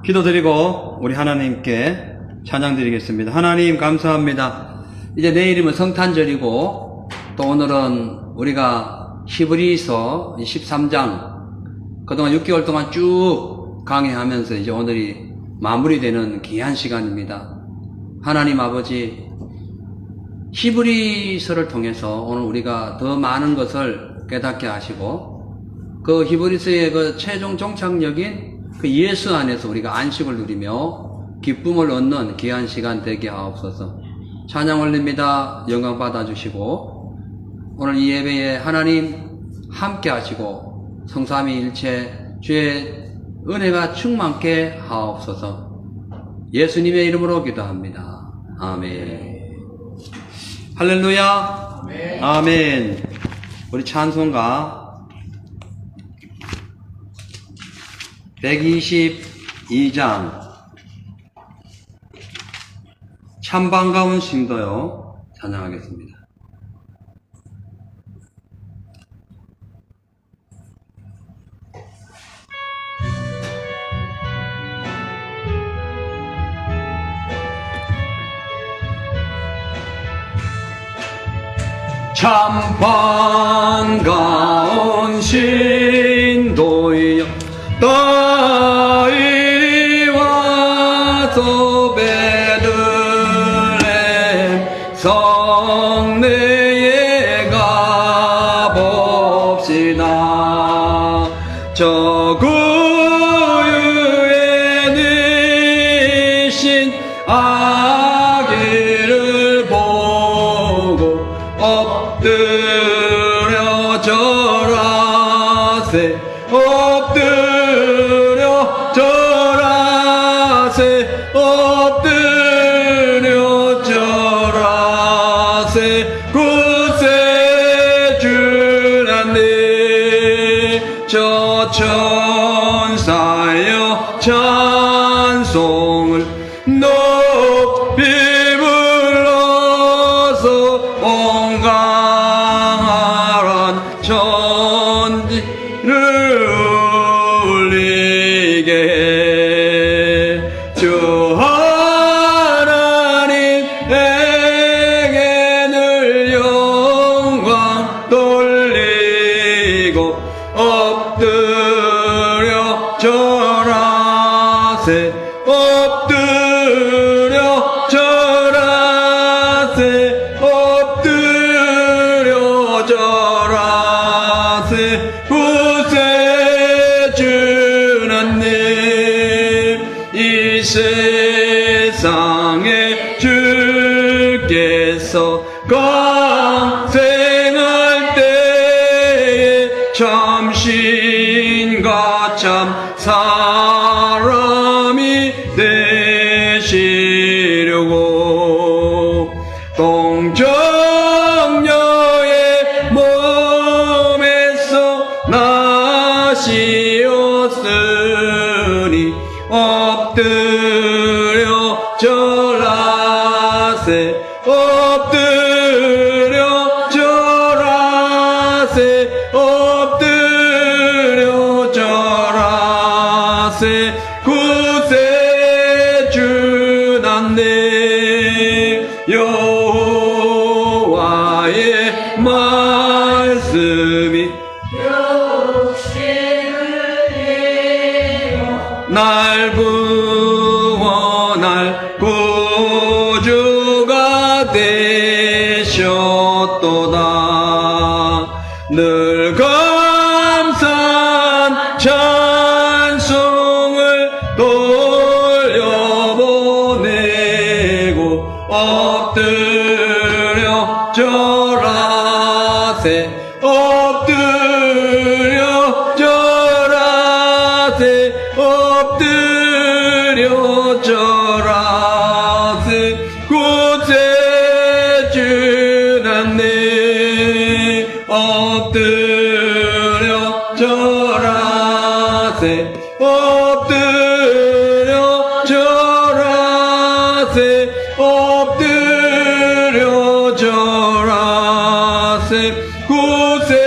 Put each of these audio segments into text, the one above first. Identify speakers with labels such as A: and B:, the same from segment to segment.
A: 기도드리고 우리 하나님께 찬양드리겠습니다. 하나님 감사합니다. 이제 내일이면 성탄절이고 또 오늘은 우리가 히브리서 13장 그동안 6개월 동안 쭉 강의하면서 이제 오늘이 마무리되는 귀한 시간입니다. 하나님 아버지, 히브리서를 통해서 오늘 우리가 더 많은 것을 깨닫게 하시고 그 히브리서의 그 최종 종착역인 그 예수 안에서 우리가 안식을 누리며 기쁨을 얻는 귀한 시간 되게 하옵소서. 찬양 올립니다. 영광 받아주시고 오늘 이 예배에 하나님 함께 하시고 성삼위일체 주의 은혜가 충만케 하옵소서. 예수님의 이름으로 기도합니다. 아멘. 할렐루야. 아멘. 아멘. 우리 찬송가 122장 참 반가운 신도요 찬양하겠습니다. 참 반가운 신도여 너희 와서 베들레헴 성내에 가봅시다. 저 구유에 니신 아기를 보고 엎드려 절하세. 엎드려 절하세. 엎드려 절하세. 구세주나님 저 천사여 찬송을 높이 불러서 온 강한 천지를 울리게 해. 주 하나님에게 늘 영광 돌리고 엎드려 절하세. 엎드려 절하세. 엎드려 절하세. 구세주나님 이 세상에 주께서 강생할 때에 참 신과 참 사람이 되시려고 동정녀의 몸에서 나시었으니 엎드려 절하세. 엎드려 절하세. 엎드려 절하세. 구세주나님 여호와의 말씀이 날 구원할 구주가 되셨도다. 늘 감사한 찬송을 돌려보내고 엎드려 절하세. 엎드려 절하세. 엎드려 절하세. 구세주나님 엎드려 절하세. 엎드려 절하세. 엎드려 절하세. 구세주나님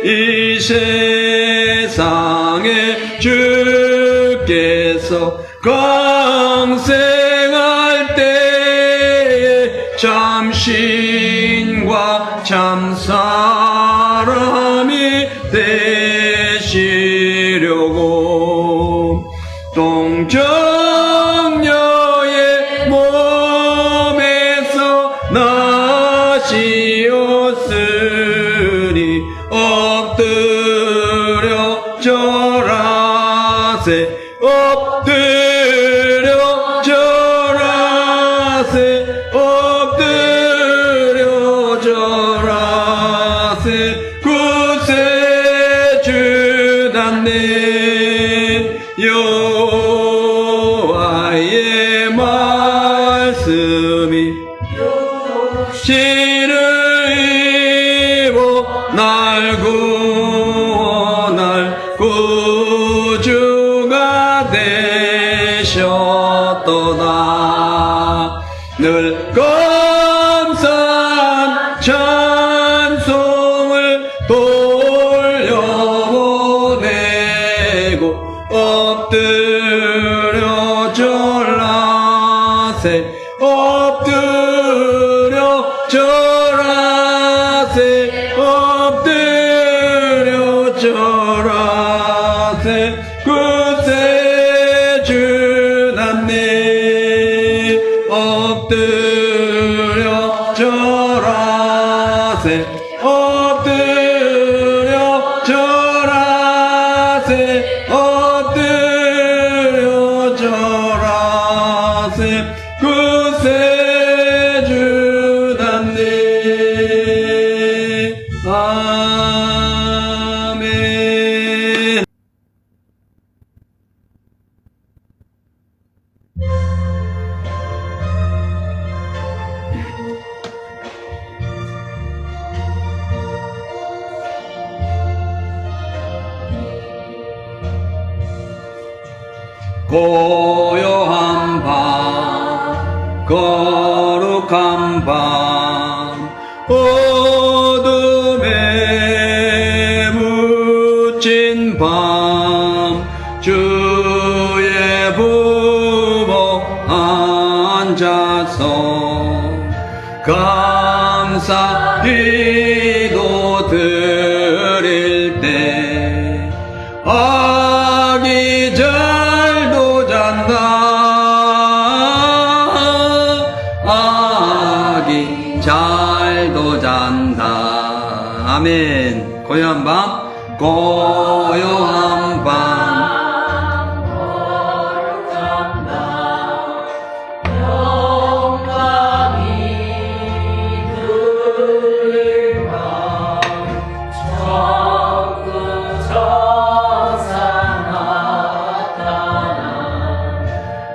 A: 이 세상 땅에 주께서 강생할 때에 참신과 참사람이 되시려고 동정녀의 몸에서 나시었으니 엎드려 절하세 엎드려 절하세 엎드려 절하세 구세주단네 여호와의 말씀이 씨를 입어 날 구원할 구주가 되셨도다. 늘 감사한 찬송을 돌려보내고 엎드려 절하세 엎드려 절하세 엎드려 절하세 구세주단네 엎드려 절하세 엎드려 절하세 엎드려 절하세 구세주단네 아멘. 고요한 밤 거룩한 밤 어둠에 묻힌 밤 주의 부모 앉아서 감사 기도 드릴 때 아기 잘도 잔다 아기 잘도 잔다 아멘. 고요한 밤 고요한 밤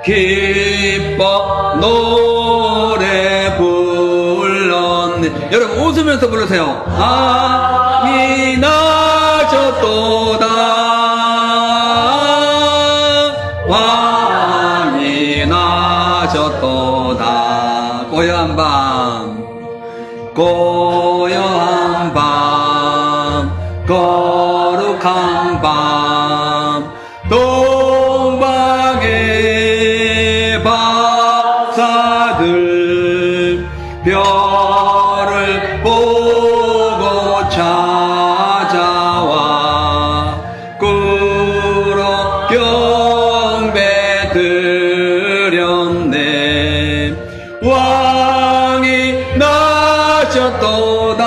A: 기뻐 노래 불렀네. 여러분 웃으면서 부르세요. 아미 나셨도다 왕이 나셨도다. 고요한 밤 고요한 밤 거룩한 밤 동방의 박사들 별을 보고 찾아와 꾸러 경배 드렸네. 왕이 나셨도다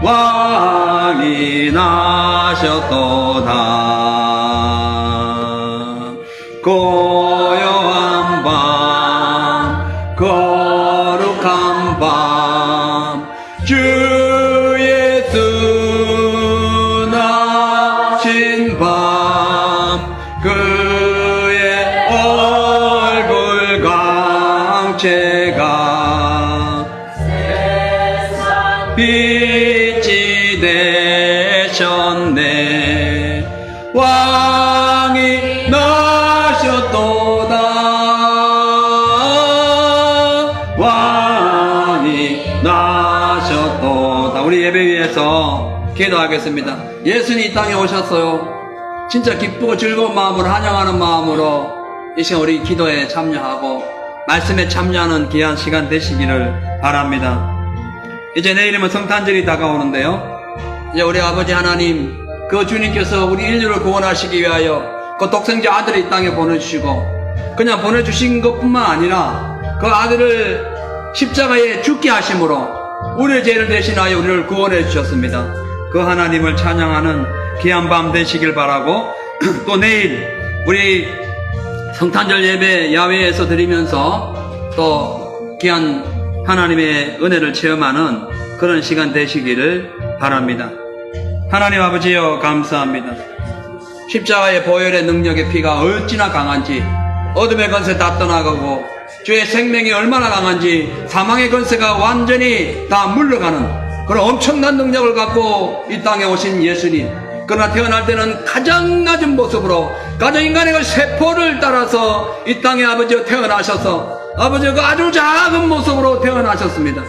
A: 왕이 나셨도다. 고요한 밤 거룩한 밤 주 예수 나신 밤 그의 얼굴 광채가 빛이 되셨네. 왕이 나셨도다 왕이 나셨도다. 우리 예배 위에서 기도하겠습니다. 예수님 이 땅에 오셨어요. 진짜 기쁘고 즐거운 마음으로 환영하는 마음으로 이 시간 우리 기도에 참여하고 말씀에 참여하는 귀한 시간 되시기를 바랍니다. 이제 내일이면 성탄절이 다가오는데요. 이제 우리 아버지 하나님, 그 주님께서 우리 인류를 구원하시기 위하여 그 독생자 아들을 이 땅에 보내주시고 그냥 보내주신 것뿐만 아니라 그 아들을 십자가에 죽게 하심으로 우리의 죄를 대신하여 우리를 구원해 주셨습니다. 그 하나님을 찬양하는 귀한 밤 되시길 바라고 또 내일 우리 성탄절 예배 야외에서 드리면서 또 귀한 하나님의 은혜를 체험하는 그런 시간 되시기를 바랍니다. 하나님 아버지여 감사합니다. 십자가의 보혈의 능력의 피가 어찌나 강한지 어둠의 권세 다 떠나가고 주의 생명이 얼마나 강한지 사망의 권세가 완전히 다 물러가는 그런 엄청난 능력을 갖고 이 땅에 오신 예수님, 그러나 태어날 때는 가장 낮은 모습으로 가장 인간의 그 세포를 따라서 이 땅에 아버지가 태어나셔서 아버지가 그 아주 작은 모습으로 태어나셨습니다.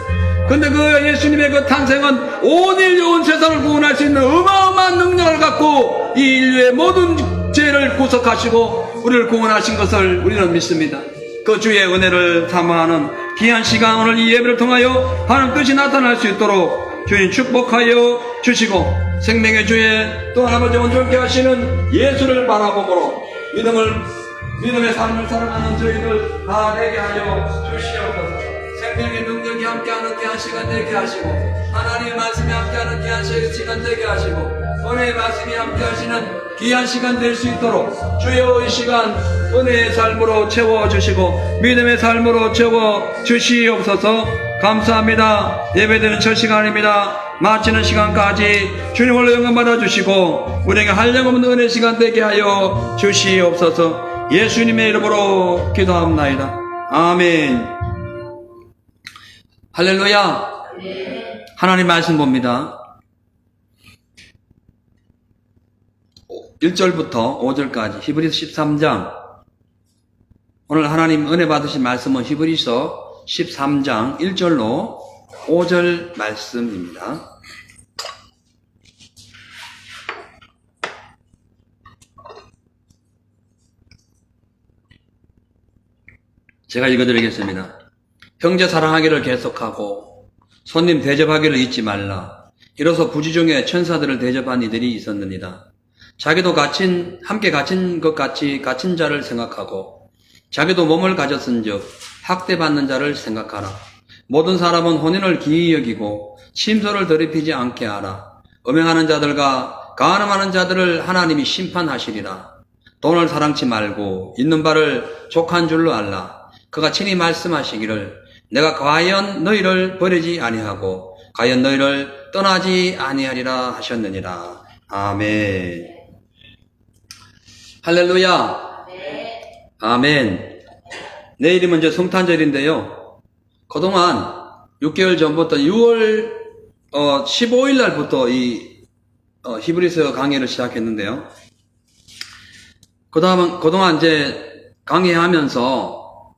A: 근데 그 예수님의 그 탄생은 온 인류 온 세상을 구원할 수 있는 어마어마한 능력을 갖고 이 인류의 모든 죄를 구속하시고 우리를 구원하신 것을 우리는 믿습니다. 그 주의 은혜를 사모하는 귀한 시간, 오늘 이 예배를 통하여 하나님 뜻이 나타날 수 있도록 주님 축복하여 주시고 생명의 주의 또 아버지 온전케 하시는 예수를 바라보므로 믿음의 삶을 살아가는 저희들 다 되게 하여 주시옵소서. 생명의 능력이 함께하는 귀한 시간 되게 하시고 하나님의 말씀이 함께하는 귀한 시간 되게 하시고 은혜의 말씀이 함께하시는 귀한 시간 될 수 있도록 주여 이 시간 은혜의 삶으로 채워주시고 믿음의 삶으로 채워주시옵소서. 감사합니다. 예배드리는 첫 시간입니다. 마치는 시간까지 주님 홀로 영광 받아주시고 우리에게 한량없는 은혜 시간 되게 하여 주시옵소서. 예수님의 이름으로 기도합나이다. 아멘. 할렐루야. 하나님 말씀 봅니다. 1절부터 5절까지 히브리서 13장. 오늘 하나님 은혜 받으신 말씀은 히브리서 13장 1절로 5절 말씀입니다. 제가 읽어드리겠습니다. 형제 사랑하기를 계속하고 손님 대접하기를 잊지 말라. 이로써 부지 중에 천사들을 대접한 이들이 있었느니라. 자기도 함께 갇힌 것 같이 갇힌 자를 생각하고 자기도 몸을 가졌은즉 학대받는 자를 생각하라. 모든 사람은 혼인을 기이 여기고 심소를 더럽히지 않게 하라. 음행하는 자들과 간음하는 자들을 하나님이 심판하시리라. 돈을 사랑치 말고 있는 바를 족한 줄로 알라. 그가 친히 말씀하시기를 내가 과연 너희를 버리지 아니하고 과연 너희를 떠나지 아니하리라 하셨느니라. 아멘. 할렐루야. 아멘. 내일이면 이제 성탄절인데요. 그동안 6개월 전부터 6월 15일 날부터 이 히브리서 강의를 시작했는데요. 그동안 이제 강의하면서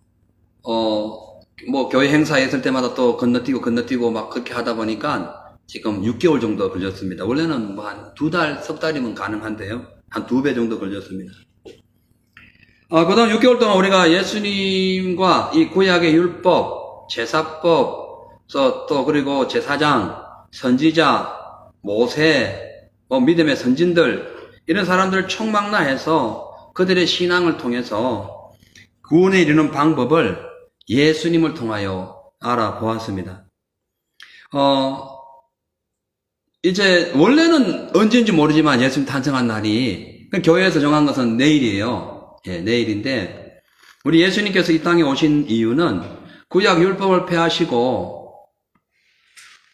A: 뭐 교회 행사에 있을 때마다 또 건너뛰고 막 그렇게 하다 보니까 지금 6개월 정도 걸렸습니다. 원래는 뭐 한 2달, 석 달이면 가능한데요. 한 2배 정도 걸렸습니다. 그다음 6개월 동안 우리가 예수님과 이 구약의 율법, 제사법, 또 그리고 제사장, 선지자, 모세, 믿음의 선진들, 이런 사람들 총망라해서 그들의 신앙을 통해서 구원에 이르는 방법을 예수님을 통하여 알아보았습니다. 이제 원래는 언제인지 모르지만 예수님 탄생한 날이 교회에서 정한 것은 내일이에요. 예, 내일인데 우리 예수님께서 이 땅에 오신 이유는 구약 율법을 폐하시고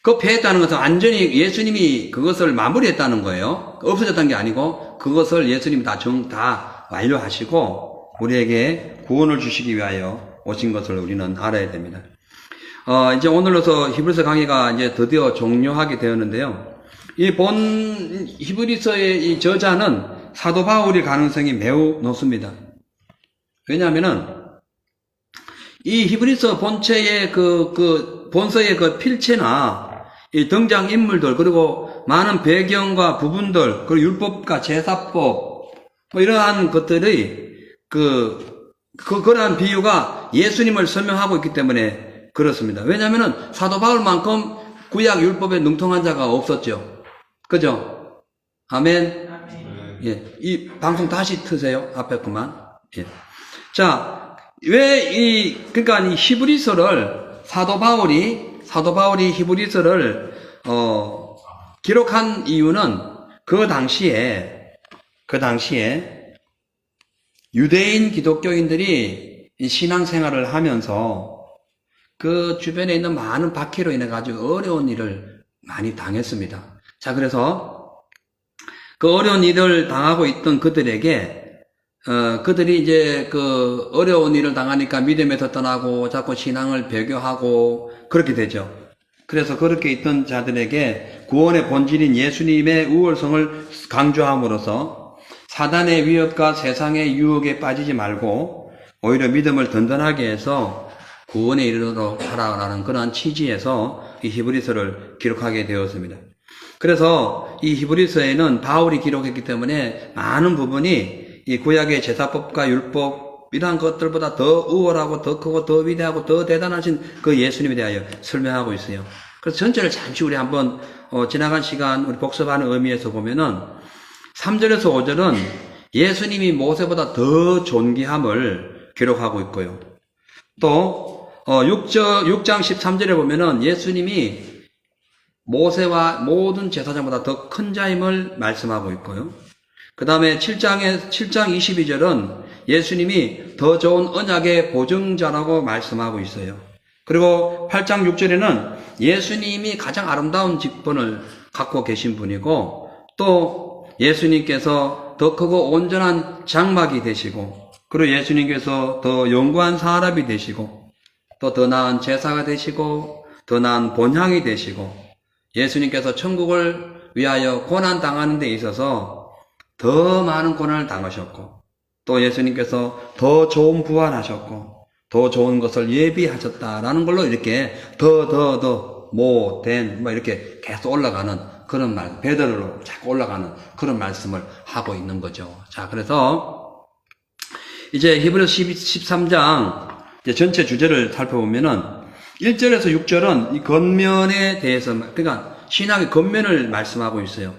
A: 그 폐했다는 것은 완전히 예수님이 그것을 마무리했다는 거예요. 없어졌다는 게 아니고 그것을 예수님이 다 완료하시고 우리에게 구원을 주시기 위하여 오신 것을 우리는 알아야 됩니다. 이제 오늘로서 히브리서 강의가 이제 드디어 종료하게 되었는데요. 이 본 히브리서의 이 저자는 사도 바울일 가능성이 매우 높습니다. 왜냐하면은 이 히브리서 본체의 본서의 그 필체나 이 등장 인물들, 그리고 많은 배경과 부분들, 그리고 율법과 제사법, 뭐 이러한 것들이 그러한 비유가 예수님을 설명하고 있기 때문에 그렇습니다. 왜냐면은 사도 바울만큼 구약 율법에 능통한 자가 없었죠. 그죠? 아멘. 예. 이 방송 다시 트세요. 앞에 그만. 예. 자, 그러니까 이 히브리서를 사도 바울이 히브리서를 기록한 이유는 그 당시에 유대인 기독교인들이 이 신앙생활을 하면서 그 주변에 있는 많은 박해로 인해 가지고 어려운 일을 많이 당했습니다. 자, 그래서 그 어려운 일을 당하고 있던 그들에게 그들이 이제 그 어려운 일을 당하니까 믿음에서 떠나고 자꾸 신앙을 배교하고 그렇게 되죠. 그래서 그렇게 있던 자들에게 구원의 본질인 예수님의 우월성을 강조함으로써 사단의 위협과 세상의 유혹에 빠지지 말고 오히려 믿음을 든든하게 해서 구원에 이르도록 하라라는 그런 취지에서 이 히브리서를 기록하게 되었습니다. 그래서 이 히브리서에는 바울이 기록했기 때문에 많은 부분이 이 구약의 제사법과 율법 이러한 것들보다 더 우월하고 더 크고 더 위대하고 더 대단하신 그 예수님에 대하여 설명하고 있어요. 그래서 전체를 잠시 우리 한번 지나간 시간 우리 복습하는 의미에서 보면은 3절에서 5절은 예수님이 모세보다 더 존귀함을 기록하고 있고요. 또 6장 13절에 보면은 예수님이 모세와 모든 제사장보다 더 큰 자임을 말씀하고 있고요. 그 다음에 7장 22절은 예수님이 더 좋은 언약의 보증자라고 말씀하고 있어요. 그리고 8장 6절에는 예수님이 가장 아름다운 직분을 갖고 계신 분이고 또 예수님께서 더 크고 온전한 장막이 되시고 그리고 예수님께서 더 영구한 사람이 되시고 또 더 나은 제사가 되시고 더 나은 본향이 되시고 예수님께서 천국을 위하여 고난 당하는 데 있어서 더 많은 고난을 당하셨고 또 예수님께서 더 좋은 부활하셨고 더 좋은 것을 예비하셨다라는 걸로 이렇게 더 못된 뭐 이렇게 계속 올라가는 그런 말, 베드로로 자꾸 올라가는 그런 말씀을 하고 있는 거죠. 자, 그래서 이제 히브리서 13장 이제 전체 주제를 살펴보면은 1절에서 6절은 이 겉면에 대해서, 그러니까 신앙의 겉면을 말씀하고 있어요.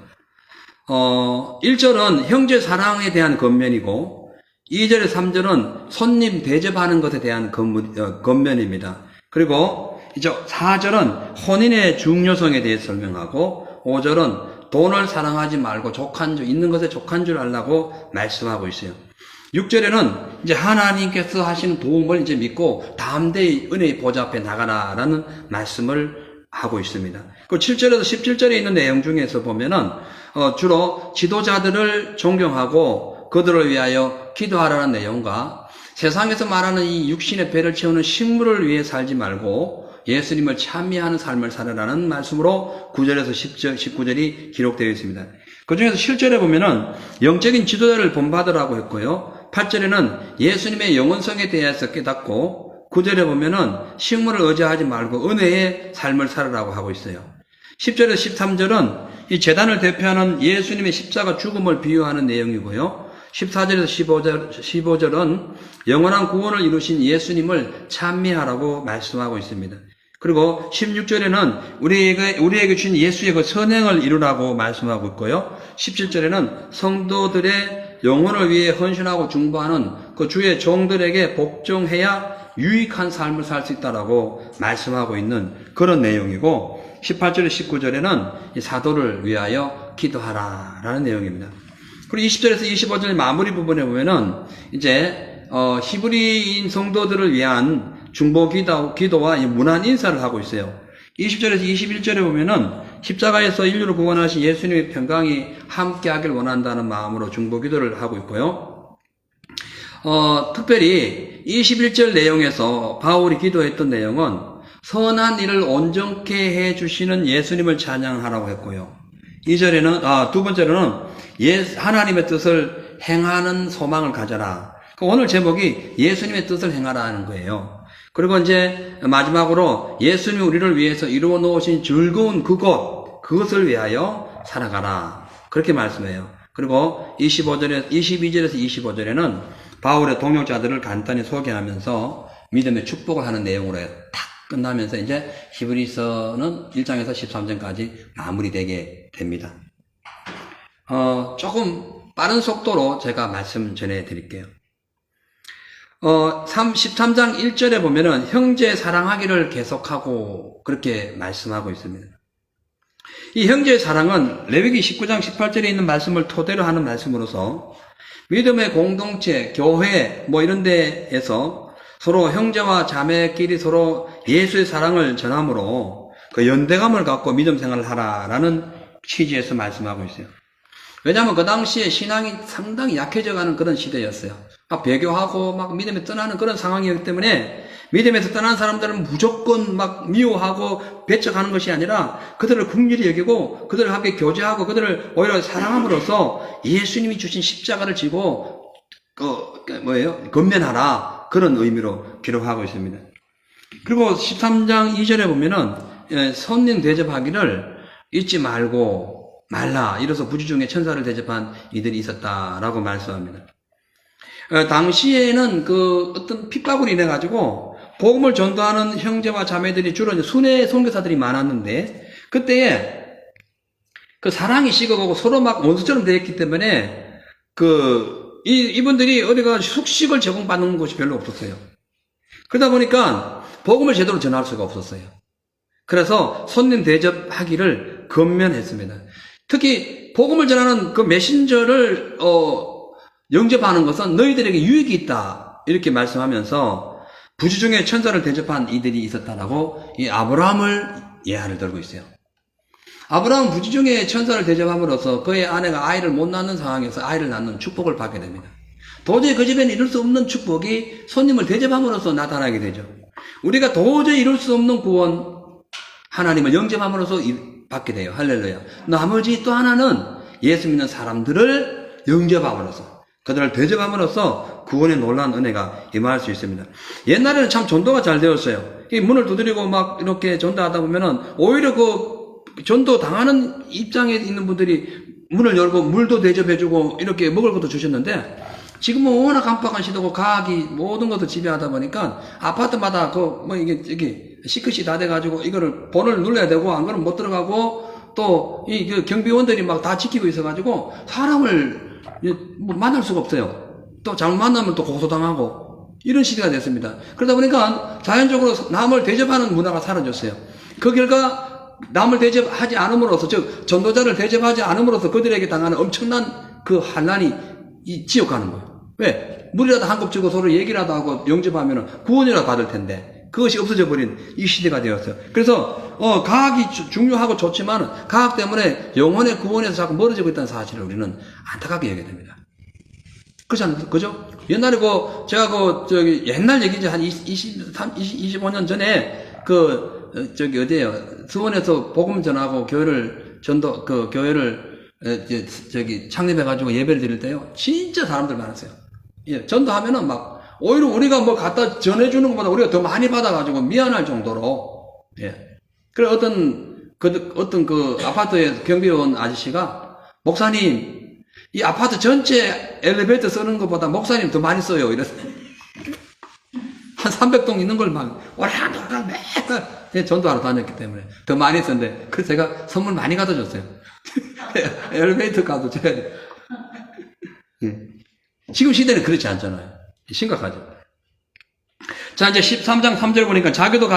A: 1절은 형제 사랑에 대한 겉면이고 2절에서 3절은 손님 대접하는 것에 대한 겉면입니다. 그리고 이제 4절은 혼인의 중요성에 대해서 설명하고 5절은 돈을 사랑하지 말고 있는 것에 족한 줄 알라고 말씀하고 있어요. 6절에는 이제 하나님께서 하시는 도움을 이제 믿고 담대히 은혜의 보좌 앞에 나가라라는 말씀을 하고 있습니다. 그 7절에서 17절에 있는 내용 중에서 보면은 주로 지도자들을 존경하고 그들을 위하여 기도하라는 내용과 세상에서 말하는 이 육신의 배를 채우는 식물을 위해 살지 말고 예수님을 찬미하는 삶을 살아라는 말씀으로 9절에서 19절이 기록되어 있습니다. 그 중에서 7절에 보면은 영적인 지도자를 본받으라고 했고요. 8절에는 예수님의 영원성에 대해서 깨닫고 9절에 보면은 식물을 의지하지 말고 은혜의 삶을 살아라고 하고 있어요. 10절에서 13절은 이 제단을 대표하는 예수님의 십자가 죽음을 비유하는 내용이고요. 14절에서 15절은 영원한 구원을 이루신 예수님을 찬미하라고 말씀하고 있습니다. 그리고 16절에는 우리에게 주신 예수의 그 선행을 이루라고 말씀하고 있고요. 17절에는 성도들의 영혼을 위해 헌신하고 중보하는 그 주의 종들에게 복종해야 유익한 삶을 살 수 있다라고 말씀하고 있는 그런 내용이고 18절, 19절에는 이 사도를 위하여 기도하라라는 내용입니다. 그리고 20절에서 25절 마무리 부분에 보면은 이제 히브리인 성도들을 위한 중보 기도와 문안 인사를 하고 있어요. 20절에서 21절에 보면은 십자가에서 인류를 구원하신 예수님의 평강이 함께하길 원한다는 마음으로 중보 기도를 하고 있고요. 특별히 21절 내용에서 바울이 기도했던 내용은 선한 일을 온전케 해주시는 예수님을 찬양하라고 했고요. 2절에는, 두 번째로는 하나님의 뜻을 행하는 소망을 가져라. 오늘 제목이 예수님의 뜻을 행하라는 거예요. 그리고 이제 마지막으로 예수님이 우리를 위해서 이루어 놓으신 즐거운 그것을 위하여 살아가라. 그렇게 말씀해요. 그리고 22절에서 25절에는 바울의 동역자들을 간단히 소개하면서 믿음의 축복을 하는 내용으로 탁 끝나면서 이제 히브리서는 1장에서 13장까지 마무리되게 됩니다. 조금 빠른 속도로 제가 말씀 전해 드릴게요. 13장 1절에 보면은 형제 사랑하기를 계속하고 그렇게 말씀하고 있습니다. 이 형제의 사랑은 레위기 19장 18절에 있는 말씀을 토대로 하는 말씀으로서 믿음의 공동체, 교회 뭐 이런 데에서 서로 형제와 자매끼리 서로 예수의 사랑을 전함으로 그 연대감을 갖고 믿음 생활을 하라라는 취지에서 말씀하고 있어요. 왜냐하면 그 당시에 신앙이 상당히 약해져가는 그런 시대였어요. 막 배교하고 막 믿음에 떠나는 그런 상황이었기 때문에 믿음에서 떠난 사람들은 무조건 막 미워하고 배척하는 것이 아니라 그들을 긍휼히 여기고 그들을 함께 교제하고 그들을 오히려 사랑함으로써 예수님이 주신 십자가를 지고 건면하라 그런 의미로 기록하고 있습니다. 그리고 13장 2절에 보면은 손님 대접하기를 잊지 말라 이래서 부지 중에 천사를 대접한 이들이 있었다라고 말씀합니다. 당시에는 어떤 핍박으로 인해 가지고 복음을 전도하는 형제와 자매들이 주로 이제 순회 선교사들이 많았는데 그때에 그 사랑이 식어가고 서로 막 원수처럼 되었기 때문에 이분들이 어디가 숙식을 제공받는 곳이 별로 없었어요. 그러다 보니까 복음을 제대로 전할 수가 없었어요. 그래서 손님 대접하기를 권면했습니다. 특히 복음을 전하는 그 메신저를 영접하는 것은 너희들에게 유익이 있다 이렇게 말씀하면서 부지 중에 천사를 대접한 이들이 있었다라고 이 아브라함을 예화를 들고 있어요. 아브라함은 부지 중에 천사를 대접함으로써 그의 아내가 아이를 못 낳는 상황에서 아이를 낳는 축복을 받게 됩니다. 도저히 그 집에는 이룰 수 없는 축복이 손님을 대접함으로써 나타나게 되죠. 우리가 도저히 이룰 수 없는 구원 하나님을 영접함으로써 받게 돼요. 할렐루야. 나머지 또 하나는 예수 믿는 사람들을 영접함으로써 그들을 대접함으로써 구원의 놀라운 은혜가 임할 수 있습니다. 옛날에는 참 전도가 잘 되었어요. 이 문을 두드리고 막 이렇게 전도하다 보면은 오히려 전도 당하는 입장에 있는 분들이 문을 열고 물도 대접해주고 이렇게 먹을 것도 주셨는데 지금은 워낙 깜빡한 시도고 가학이 모든 것도 지배하다 보니까 아파트마다 이게 시크시 다 돼가지고 이거를 번호를 눌러야 되고 안 그러면 못 들어가고 또 이 경비원들이 막 다 지키고 있어가지고 사람을 만날 수가 없어요. 또 잘못 만나면 또 고소당하고 이런 시대가 됐습니다. 그러다 보니까 자연적으로 남을 대접하는 문화가 사라졌어요. 그 결과 남을 대접하지 않음으로써 즉 전도자를 대접하지 않음으로써 그들에게 당하는 엄청난 그 환난이 지옥가는 거예요. 왜? 물이라도 한 컵 주고 서로 얘기라도 하고 영접하면 구원이라도 받을 텐데 그것이 없어져 버린 이 시대가 되었어요. 그래서 과학이 중요하고 좋지만 과학 때문에 영혼의 구원에서 자꾸 멀어지고 있다는 사실을 우리는 안타깝게 여겨야 됩니다. 그렇지 않나요? 그죠? 옛날에 제가 옛날 얘기죠. 한 25년 전에 어디에요? 수원에서 복음 전하고 교회를 창립해가지고 예배를 드릴 때요. 진짜 사람들 많았어요. 예, 전도하면은 오히려 우리가 갖다 전해주는 것보다 우리가 더 많이 받아가지고 미안할 정도로, 예. 그래, 어떤 아파트의 경비원 아저씨가, 목사님, 이 아파트 전체 엘리베이터 쓰는 것보다 목사님 더 많이 써요. 이랬어요. 한 300동 있는 걸 오락가락 매일 전도하러 다녔기 때문에 더 많이 썼는데, 그래서 제가 선물 많이 갖다 줬어요. 엘리베이터 가도 제가, 예. 지금 시대는 그렇지 않잖아요. 심각하죠. 자, 이제 13장 3절 보니까 자기도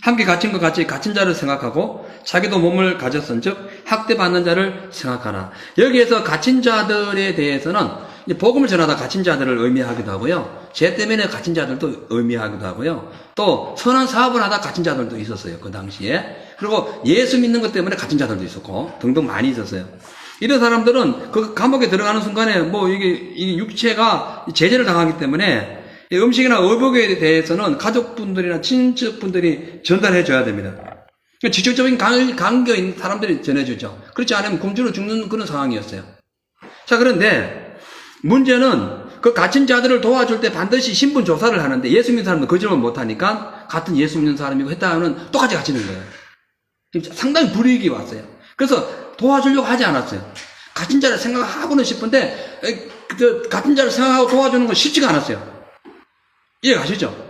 A: 함께 갇힌 것 같이 갇힌 자를 생각하고 자기도 몸을 가졌은 즉 학대받는 자를 생각하라. 여기에서 갇힌 자들에 대해서는 복음을 전하다 갇힌 자들을 의미하기도 하고요. 죄 때문에 갇힌 자들도 의미하기도 하고요. 또 선한 사업을 하다 갇힌 자들도 있었어요. 그 당시에. 그리고 예수 믿는 것 때문에 갇힌 자들도 있었고 등등 많이 있었어요. 이런 사람들은 그 감옥에 들어가는 순간에 이게 육체가 제재를 당하기 때문에 음식이나 의복에 대해서는 가족분들이나 친척분들이 전달해 줘야 됩니다. 직접적인 관계 있는 사람들이 전해주죠. 그렇지 않으면 굶주려 죽는 그런 상황이었어요. 자, 그런데 문제는 그 갇힌 자들을 도와줄 때 반드시 신분 조사를 하는데 예수 믿는 사람은 그 점을 못하니까 같은 예수 믿는 사람이고 했다 하면 똑같이 갇히는 거예요. 상당히 불이익이 왔어요. 그래서 도와주려고 하지 않았어요. 갇힌 자를 생각하고는 싶은데 갇힌 자를 생각하고 도와주는 건 쉽지가 않았어요. 이해가시죠?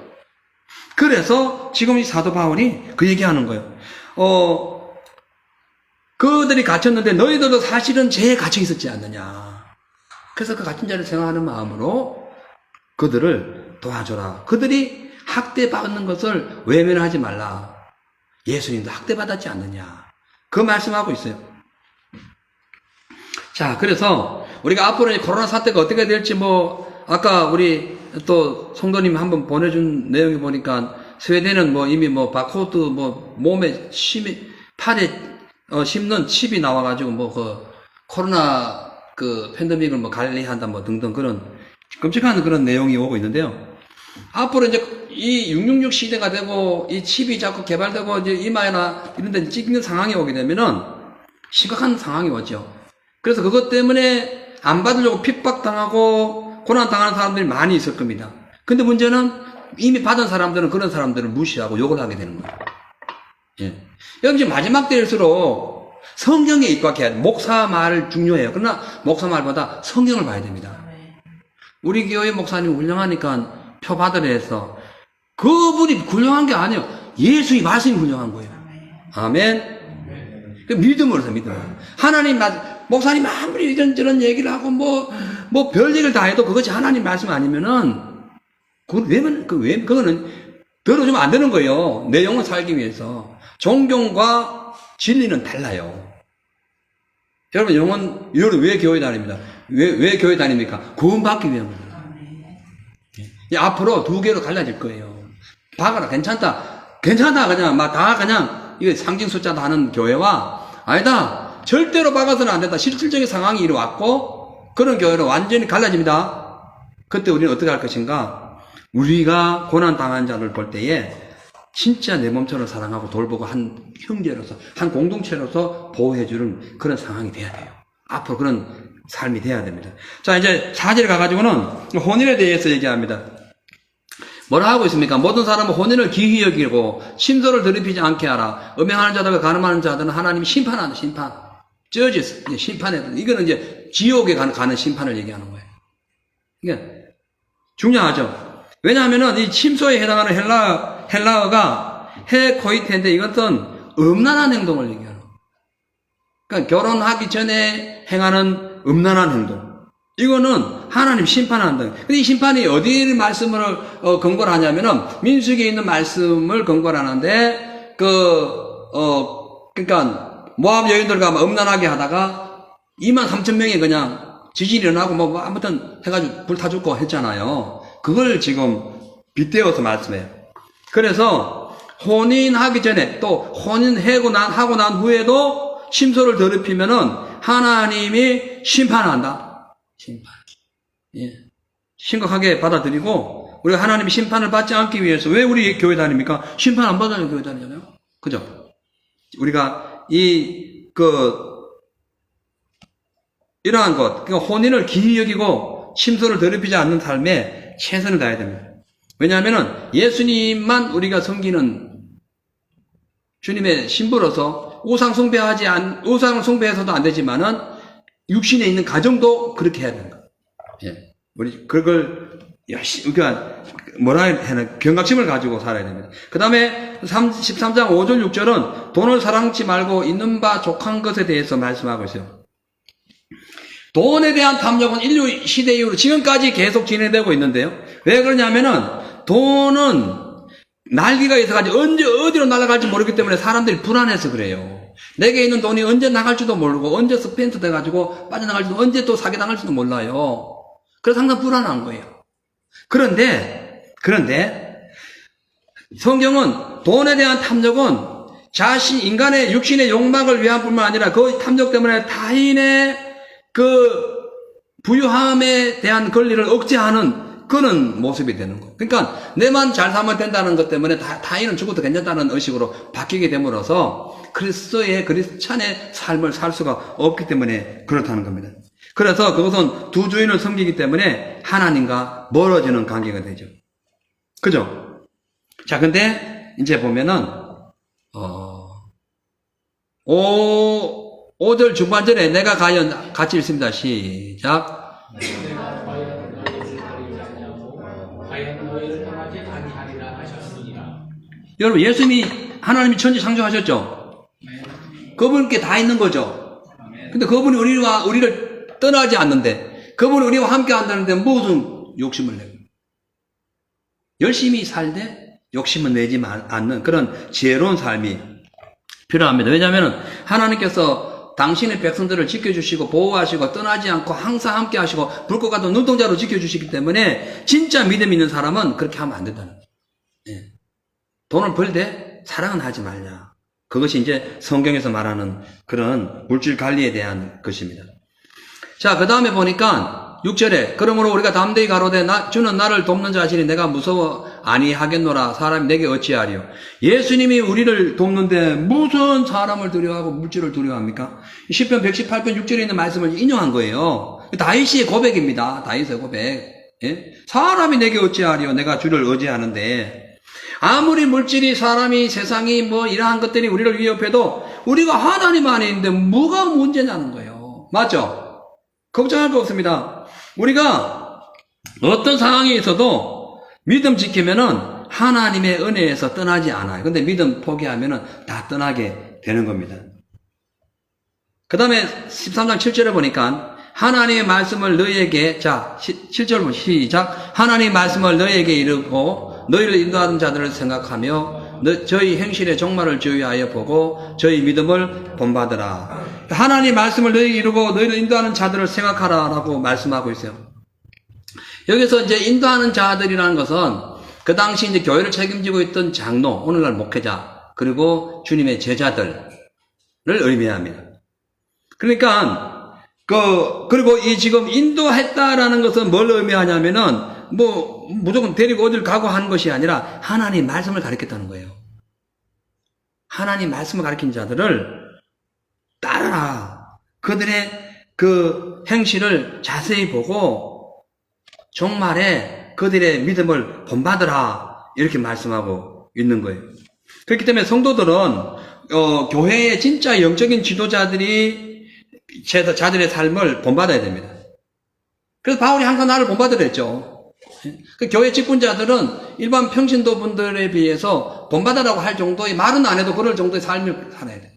A: 그래서 지금 이 사도 바울이 그 얘기하는 거예요. 그들이 갇혔는데 너희들도 사실은 죄에 갇혀 있었지 않느냐. 그래서 그 갇힌 자를 생각하는 마음으로 그들을 도와줘라. 그들이 학대받는 것을 외면하지 말라. 예수님도 학대받았지 않느냐. 그 말씀하고 있어요. 자, 그래서 우리가 앞으로 코로나 사태가 어떻게 될지 아까 우리 또 성도님 한번 보내준 내용을 보니까 스웨덴은 이미 바코드 몸에 팔에 심는 칩이 나와가지고 코로나 팬데믹을 관리한다 등등 그런 끔찍한 그런 내용이 오고 있는데요. 앞으로 이제 이 666 시대가 되고 이 칩이 자꾸 개발되고 이제 이마나 이런 데 찍는 상황이 오게 되면은 심각한 상황이 오죠. 그래서 그것 때문에 안 받으려고 핍박당하고 고난당하는 사람들이 많이 있을 겁니다. 근데 문제는 이미 받은 사람들은 그런 사람들을 무시하고 욕을 하게 되는 거예요. 예. 여기 이제 마지막 때일수록 성경에 입각해야 돼요. 목사 말 중요해요. 그러나 목사 말보다 성경을 봐야 됩니다. 우리 교회 목사님 훌륭하니까 표 받으려 해서 그분이 훌륭한 게 아니에요. 예수의 말씀이 훌륭한 거예요. 아멘. 믿음으로 해서 믿음으로. 하나님 목사님 아무리 이런저런 얘기를 하고 별 얘기를 다 해도 그것이 하나님 말씀 아니면은 그거는 들어주면 안 되는 거예요. 내 영혼 살기 위해서. 존경과 진리는 달라요. 여러분, 여러분 왜 교회 다닙니다? 왜 교회 다닙니까? 구원받기 위함입니다. 앞으로 두 개로 갈라질 거예요. 박아라, 괜찮다, 그냥, 이거 상징 숫자도 하는 교회와, 아니다, 절대로 박아서는 안 된다. 실질적인 상황이 이루어왔고, 그런 교회로 완전히 갈라집니다. 그때 우리는 어떻게 할 것인가? 우리가 고난당한 자를 볼 때에, 진짜 내 몸처럼 사랑하고 돌보고 한 형제로서, 한 공동체로서 보호해주는 그런 상황이 돼야 돼요. 앞으로 그런 삶이 돼야 됩니다. 자, 이제 4절에 가가지고는 혼인에 대해서 얘기합니다. 뭐라 하고 있습니까? 모든 사람은 혼인을 기히 여기고 심소를 더럽히지 않게 하라. 음행하는 자들과 간음하는 자들은 하나님이 심판하는 심판. 저지스, 심판에, 이거는 이제 지옥에 가는 심판을 얘기하는 거예요. 이게 중요하죠. 왜냐하면은 이 침소에 해당하는 헬라어가 헤코이테인데 이것은 음란한 행동을 얘기하는 거예요. 그러니까 결혼하기 전에 행하는 음란한 행동. 이거는 하나님 심판한다. 근데 이 심판이 어디를 말씀을 근거를 하냐면은 민수기에 있는 말씀을 근거를 하는데 그러니까 모압 여인들과 음란하게 하다가 23,000명이 그냥 지진이 일어나고 아무튼 해가지고 불 타 죽고 했잖아요. 그걸 지금 빗대어서 말씀해요. 그래서 혼인하기 전에 또 혼인하고 난 후에도 심소를 더럽히면은 하나님이 심판한다. 심판. 예. 심각하게 받아들이고, 우리가 하나님의 심판을 받지 않기 위해서, 왜 우리 교회 다닙니까? 심판 안 받아야 교회 다니잖아요? 그죠? 우리가 이러한 것, 그러니까 혼인을 기히 여기고, 심소를 더럽히지 않는 삶에 최선을 다해야 됩니다. 왜냐하면은, 예수님만 우리가 섬기는 주님의 신부로서, 우상 숭배해서도 안 되지만은, 육신에 있는 가정도 그렇게 해야 된다. 예. 우리, 그걸 열심히, 경각심을 가지고 살아야 됩니다. 그 다음에 13장 5절 6절은 돈을 사랑치 말고 있는 바 족한 것에 대해서 말씀하고 있어요. 돈에 대한 탐욕은 인류 시대 이후로 지금까지 계속 진행되고 있는데요. 왜 그러냐면은 돈은 날개가 있어가지고 언제 어디로 날아갈지 모르기 때문에 사람들이 불안해서 그래요. 내게 있는 돈이 언제 나갈지도 모르고 언제 스펜스 돼가지고 빠져나갈지도 언제 또 사기당할지도 몰라요. 그래서 항상 불안한 거예요. 그런데 성경은 돈에 대한 탐욕은 인간의 육신의 욕망을 위한 뿐만 아니라 그 탐욕 때문에 타인의 부유함에 대한 권리를 억제하는 그런 모습이 되는 거예요. 그러니까 내만 잘 살면 된다는 것 때문에 타인은 죽어도 괜찮다는 의식으로 바뀌게 됨으로써 그리스찬의 삶을 살 수가 없기 때문에 그렇다는 겁니다. 그래서 그것은 두 주인을 섬기기 때문에 하나님과 멀어지는 관계가 되죠. 그죠? 자, 근데 이제 보면은 5절 중반절에 내가 과연 같이 읽습니다. 시작.
B: 내가 과연 너희를 가리지 아니하고 과연 너희를 떠나지 아니하리라 하셨으니라.
A: 여러분, 예수님이 하나님이 천지 창조하셨죠? 그분께 다 있는 거죠. 근데 그분이 우리를 떠나지 않는데, 그분이 우리와 함께 한다는데 무슨 욕심을 내고, 열심히 살되 욕심은 내지 않는 그런 지혜로운 삶이 필요합니다. 왜냐하면 하나님께서 당신의 백성들을 지켜주시고 보호하시고 떠나지 않고 항상 함께 하시고 불꽃 같은 눈동자로 지켜주시기 때문에 진짜 믿음 있는 사람은 그렇게 하면 안 된다는 거예요. 예. 돈을 벌되 사랑은 하지 말자. 그것이 이제 성경에서 말하는 그런 물질 관리에 대한 것입니다. 자, 그 다음에 보니까 6절에 그러므로 우리가 담대히 가로되 주는 나를 돕는 자시니 내가 무서워 아니하겠노라. 사람이 내게 어찌하리요. 예수님이 우리를 돕는데 무슨 사람을 두려워하고 물질을 두려워합니까? 시편 118편 6절에 있는 말씀을 인용한 거예요. 다윗의 고백입니다. 다윗의 고백. 예? 사람이 내게 어찌하리요. 내가 주를 의지하는데. 아무리 물질이 사람이 세상이 뭐 이러한 것들이 우리를 위협해도 우리가 하나님 안에 있는데 뭐가 문제냐는 거예요. 맞죠? 걱정할 거 없습니다. 우리가 어떤 상황에 있어도 믿음 지키면은 하나님의 은혜에서 떠나지 않아요. 근데 믿음 포기하면은 다 떠나게 되는 겁니다. 그 다음에 13장 7절에 보니까 하나님의 말씀을 너희에게, 자, 7절 보면 시작. 하나님의 말씀을 너희에게 이르고 너희를 인도하는 자들을 생각하며 저희 행실의 종말을 주의하여 보고 저희 믿음을 본받으라. 하나님의 말씀을 너희에게 이루고 너희를 인도하는 자들을 생각하라 라고 말씀하고 있어요. 여기서 이제 인도하는 자들이라는 것은 그 당시 이제 교회를 책임지고 있던 장로, 오늘날 목회자, 그리고 주님의 제자들을 의미합니다. 그러니까 그리고 이 지금 인도했다라는 것은 뭘 의미하냐면은 뭐 무조건 데리고 어딜 가고 하는 것이 아니라 하나님 말씀을 가르쳤다는 거예요. 하나님 말씀을 가르친 자들을 따라라. 그들의 그 행실을 자세히 보고 종말에 그들의 믿음을 본받으라. 이렇게 말씀하고 있는 거예요. 그렇기 때문에 성도들은 교회의 진짜 영적인 지도자들이 자들의 삶을 본받아야 됩니다. 그래서 바울이 항상 나를 본받으라 했죠. 그 교회 직분자들은 일반 평신도 분들에 비해서 본받으라고 할 정도의 말은 안 해도 그럴 정도의 삶을 살아야 돼요.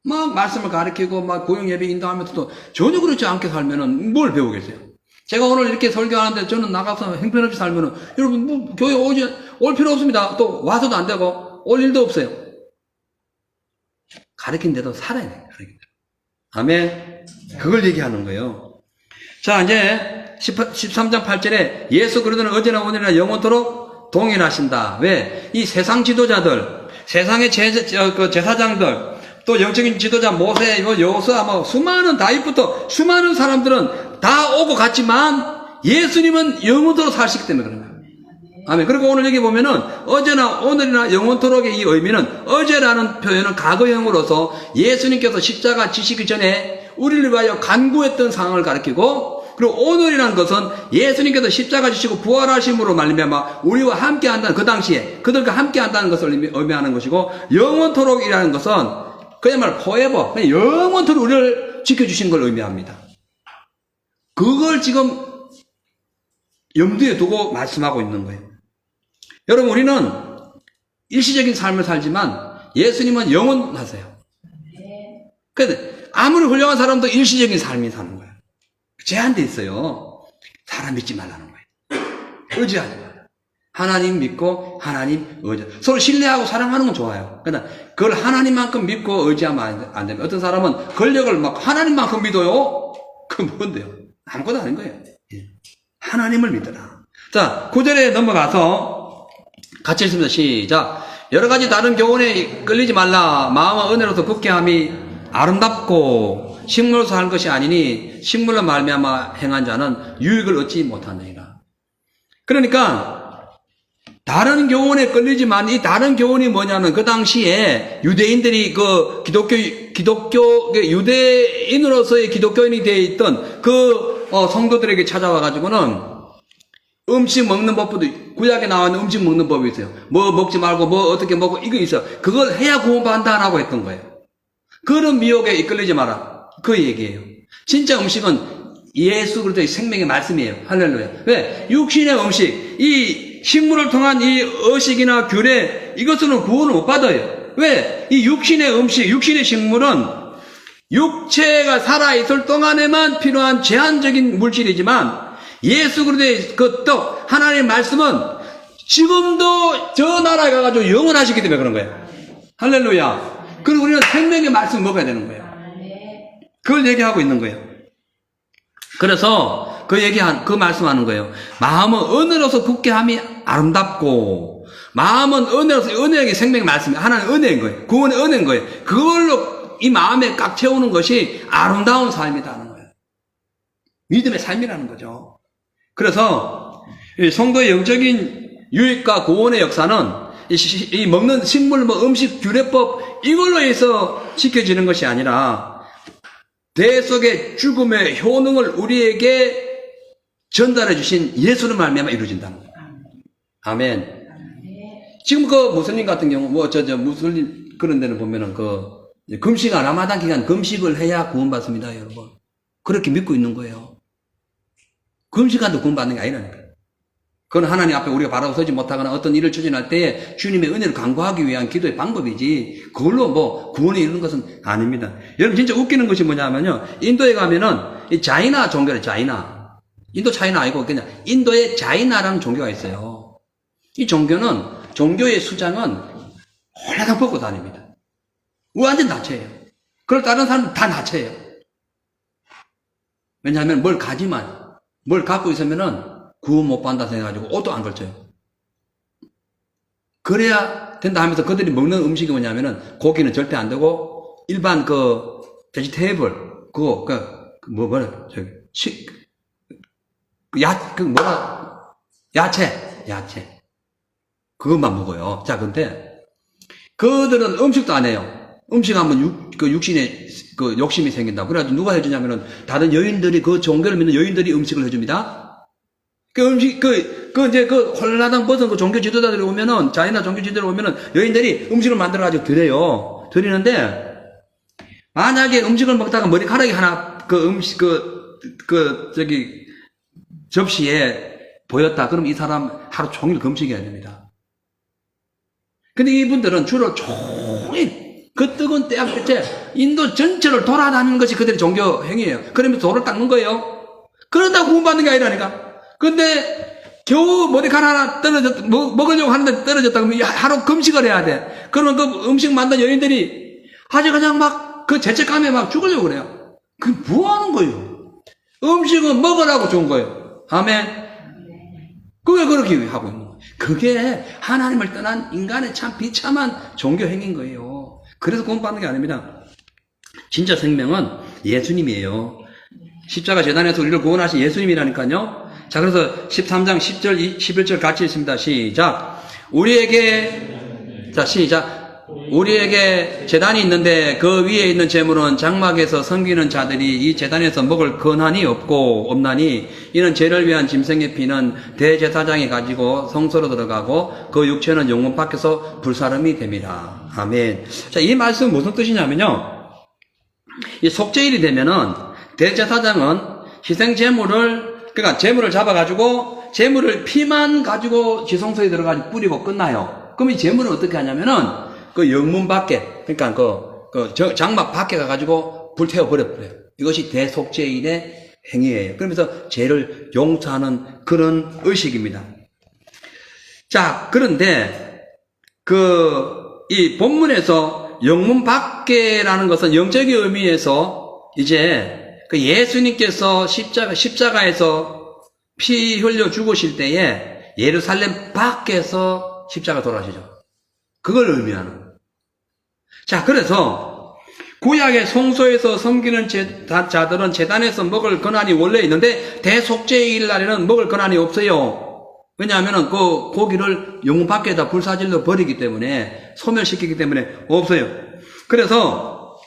A: 막 말씀을 가르치고 막 고용 예배 인도하면서도 전혀 그렇지 않게 살면은 뭘 배우겠어요? 제가 오늘 이렇게 설교하는데 저는 나가서 형편없이 살면은 여러분 뭐 교회 올 필요 없습니다. 또 와서도 안 되고 올 일도 없어요. 가르친데도 살아야 돼요. 아멘. 그걸 얘기하는 거예요. 자, 이제 13장 8절에 예수 그리스도는 어제나 오늘이나 영원토록 동일하신다. 왜? 이 세상 지도자들, 세상의 제사장들, 또 영적인 지도자 모세, 여호수아, 뭐 수많은 다윗부터 수많은 사람들은 다 오고 갔지만 예수님은 영원토록 사시기 때문에 그런 거예요. 아멘. 그리고 오늘 여기 보면은 어제나 오늘이나 영원토록의 이 의미는 어제라는 표현은 과거형으로서 예수님께서 십자가 지시기 전에 우리를 위하여 간구했던 상황을 가리키고, 그리고 오늘이라는 것은 예수님께서 십자가 지시고 부활하심으로 말미암아 우리와 함께한다는, 그 당시에 그들과 함께한다는 것을 의미하는 것이고, 영원토록이라는 것은 그야말로 forever, 영원토록 우리를 지켜주신 걸 의미합니다. 그걸 지금 염두에 두고 말씀하고 있는 거예요. 여러분, 우리는 일시적인 삶을 살지만 예수님은 영원하세요. 그런데 아무리 훌륭한 사람도 일시적인 삶이 사는 거예요. 제한돼 있어요. 사람 믿지 말라는 거예요. 의지하지 말아요. 하나님 믿고 하나님 의지. 서로 신뢰하고 사랑하는 건 좋아요. 그러나 그걸 하나님만큼 믿고 의지하면 안 됩니다. 어떤 사람은 권력을 막 하나님만큼 믿어요. 그건 뭔데요? 아무것도 아닌 거예요. 하나님을 믿어라. 자, 9절에 넘어가서 같이 읽습니다. 시작. 여러 가지 다른 교훈에 끌리지 말라. 마음은 은혜로서 굳게 함이 아름답고 식물로서 할 것이 아니니 식물로 말미암아 행한 자는 유익을 얻지 못하느니라. 그러니까 다른 교훈에 끌리지만 이 다른 교훈이 뭐냐면 그 당시에 유대인들이 그 기독교 유대인으로서의 기독교인이 되어 있던 그 성도들에게 찾아와 가지고는 음식 먹는 법도 구약에 나와 있는 음식 먹는 법이 있어요. 뭐 먹지 말고 뭐 어떻게 먹고 이거 있어. 그걸 해야 구원받는다라고 했던 거예요. 그런 미혹에 이끌리지 마라. 그 얘기예요. 진짜 음식은 예수 그리스도의 생명의 말씀이에요. 할렐루야. 왜? 육신의 음식, 이 식물을 통한 이 의식이나 규례, 이것으로는 구원을 못 받아요. 왜? 이 육신의 음식, 육신의 식물은 육체가 살아있을 동안에만 필요한 제한적인 물질이지만 예수 그리스도의 그 떡, 하나님의 말씀은 지금도 저 나라에 가가지고 영원하시기 때문에 그런 거예요. 할렐루야. 그리고 우리는 생명의 말씀 먹어야 되는 거예요. 그걸 얘기하고 있는 거예요. 그래서 그 말씀하는 거예요. 마음은 은혜로서 굳게 함이 아름답고, 마음은 은혜로서, 은혜의 생명의 말씀이 하나는 은혜인 거예요. 구원의 은혜인 거예요. 그걸로 이 마음에 꽉 채우는 것이 아름다운 삶이라는 거예요. 믿음의 삶이라는 거죠. 그래서 이 성도의 영적인 유익과 구원의 역사는 이 먹는 식물, 음식 규례법 이걸로 해서 지켜지는 것이 아니라 대 속의 죽음의 효능을 우리에게 전달해 주신 예수를 말미암아 이루어진다는 거예요. 아멘. 지금 그 무슬림 같은 경우 무슬림 그런 데는 보면은 금식 라마단 기간 금식을 해야 구원받습니다, 여러분. 그렇게 믿고 있는 거예요. 금식한도 구원받는 게 아니라니까요. 그건 하나님 앞에 우리가 바라고 서지 못하거나 어떤 일을 추진할 때에 주님의 은혜를 간구하기 위한 기도의 방법이지 그걸로 구원에 이르는 것은 아닙니다. 여러분 진짜 웃기는 것이 뭐냐면요. 인도에 가면은 이 자이나 종교래, 자이나. 인도 차이나 아니고 그냥 인도에 자이나라는 종교가 있어요. 이 종교는 종교의 수장은 홀라당 벗고 다닙니다. 완전 나체예요. 그걸 다른 사람은 다 나체예요. 왜냐하면 뭘 갖고 있으면은 구원 못 받는다 생각해가지고 옷도 안 걸쳐요. 그래야 된다 하면서 그들이 먹는 음식이 뭐냐면은 고기는 절대 안 되고 일반 베지테이블 야채 그것만 먹어요. 자, 근데 그들은 음식도 안 해요. 음식하면 육신에 욕심이 생긴다. 그래가지고 누가 해주냐면은 다른 여인들이 그 종교를 믿는 여인들이 음식을 해줍니다. 홀라당 벗은 그 종교 지도자들이 오면은, 자이나 종교 지도자들이 오면은, 여인들이 음식을 만들어가지고 드려요. 드리는데, 만약에 음식을 먹다가 머리카락이 하나, 접시에 보였다. 그럼 이 사람 하루 종일 금식해야 됩니다. 근데 이분들은 주로 종일, 그 뜨거운 때야 끝에, 인도 전체를 돌아다니는 것이 그들의 종교 행위예요. 그러면서 돌을 닦는 거예요. 그런다고 구원받는 게 아니라니까. 근데 겨우 머리카락 하나 먹으려고 하는데 떨어졌다 그러면 하루 금식을 해야 돼. 그러면 그 음식 만든 여인들이 아주 그냥 죄책감에 죽으려고 그래요. 뭐 하는 거예요? 음식은 먹으라고 좋은 거예요. 아멘. 그게 그렇게 하고 있는 거예요. 그게 하나님을 떠난 인간의 참 비참한 종교 행위인 거예요. 그래서 구원받는 게 아닙니다. 진짜 생명은 예수님이에요. 십자가 재단에서 우리를 구원하신 예수님이라니까요. 자, 그래서 13장 10절, 11절 같이 읽습니다. 시작. 우리에게 재단이 있는데 그 위에 있는 재물은 장막에서 섬기는 자들이 이 재단에서 먹을 권한이 없나니 이는 죄를 위한 짐승의 피는 대제사장이 가지고 성소로 들어가고 그 육체는 영문 밖에서 불사름이 됩니다. 아멘. 자, 이 말씀은 무슨 뜻이냐면요. 이 속죄일이 되면은 대제사장은 희생 재물을 재물을 잡아가지고, 재물을 피만 가지고 지성소에 들어가서 뿌리고 끝나요. 그럼 이 재물은 어떻게 하냐면은, 영문 밖에, 장막 밖에 가가지고 불태워버려요. 이것이 대속죄일의 행위예요. 그러면서 죄를 용서하는 그런 의식입니다. 자, 그런데, 이 본문에서 영문 밖에라는 것은 영적인 의미에서 이제 예수님께서 십자가에서 피 흘려 죽으실 때에 예루살렘 밖에서 십자가 돌아가시죠. 그걸 의미하는. 자, 그래서 구약의 성소에서 섬기는 자들은 제단에서 먹을 권한이 원래 있는데 대속죄일 날에는 먹을 권한이 없어요. 왜냐하면은 그 고기를 영문 밖에다 불사질로 버리기 때문에, 소멸시키기 때문에 없어요. 그래서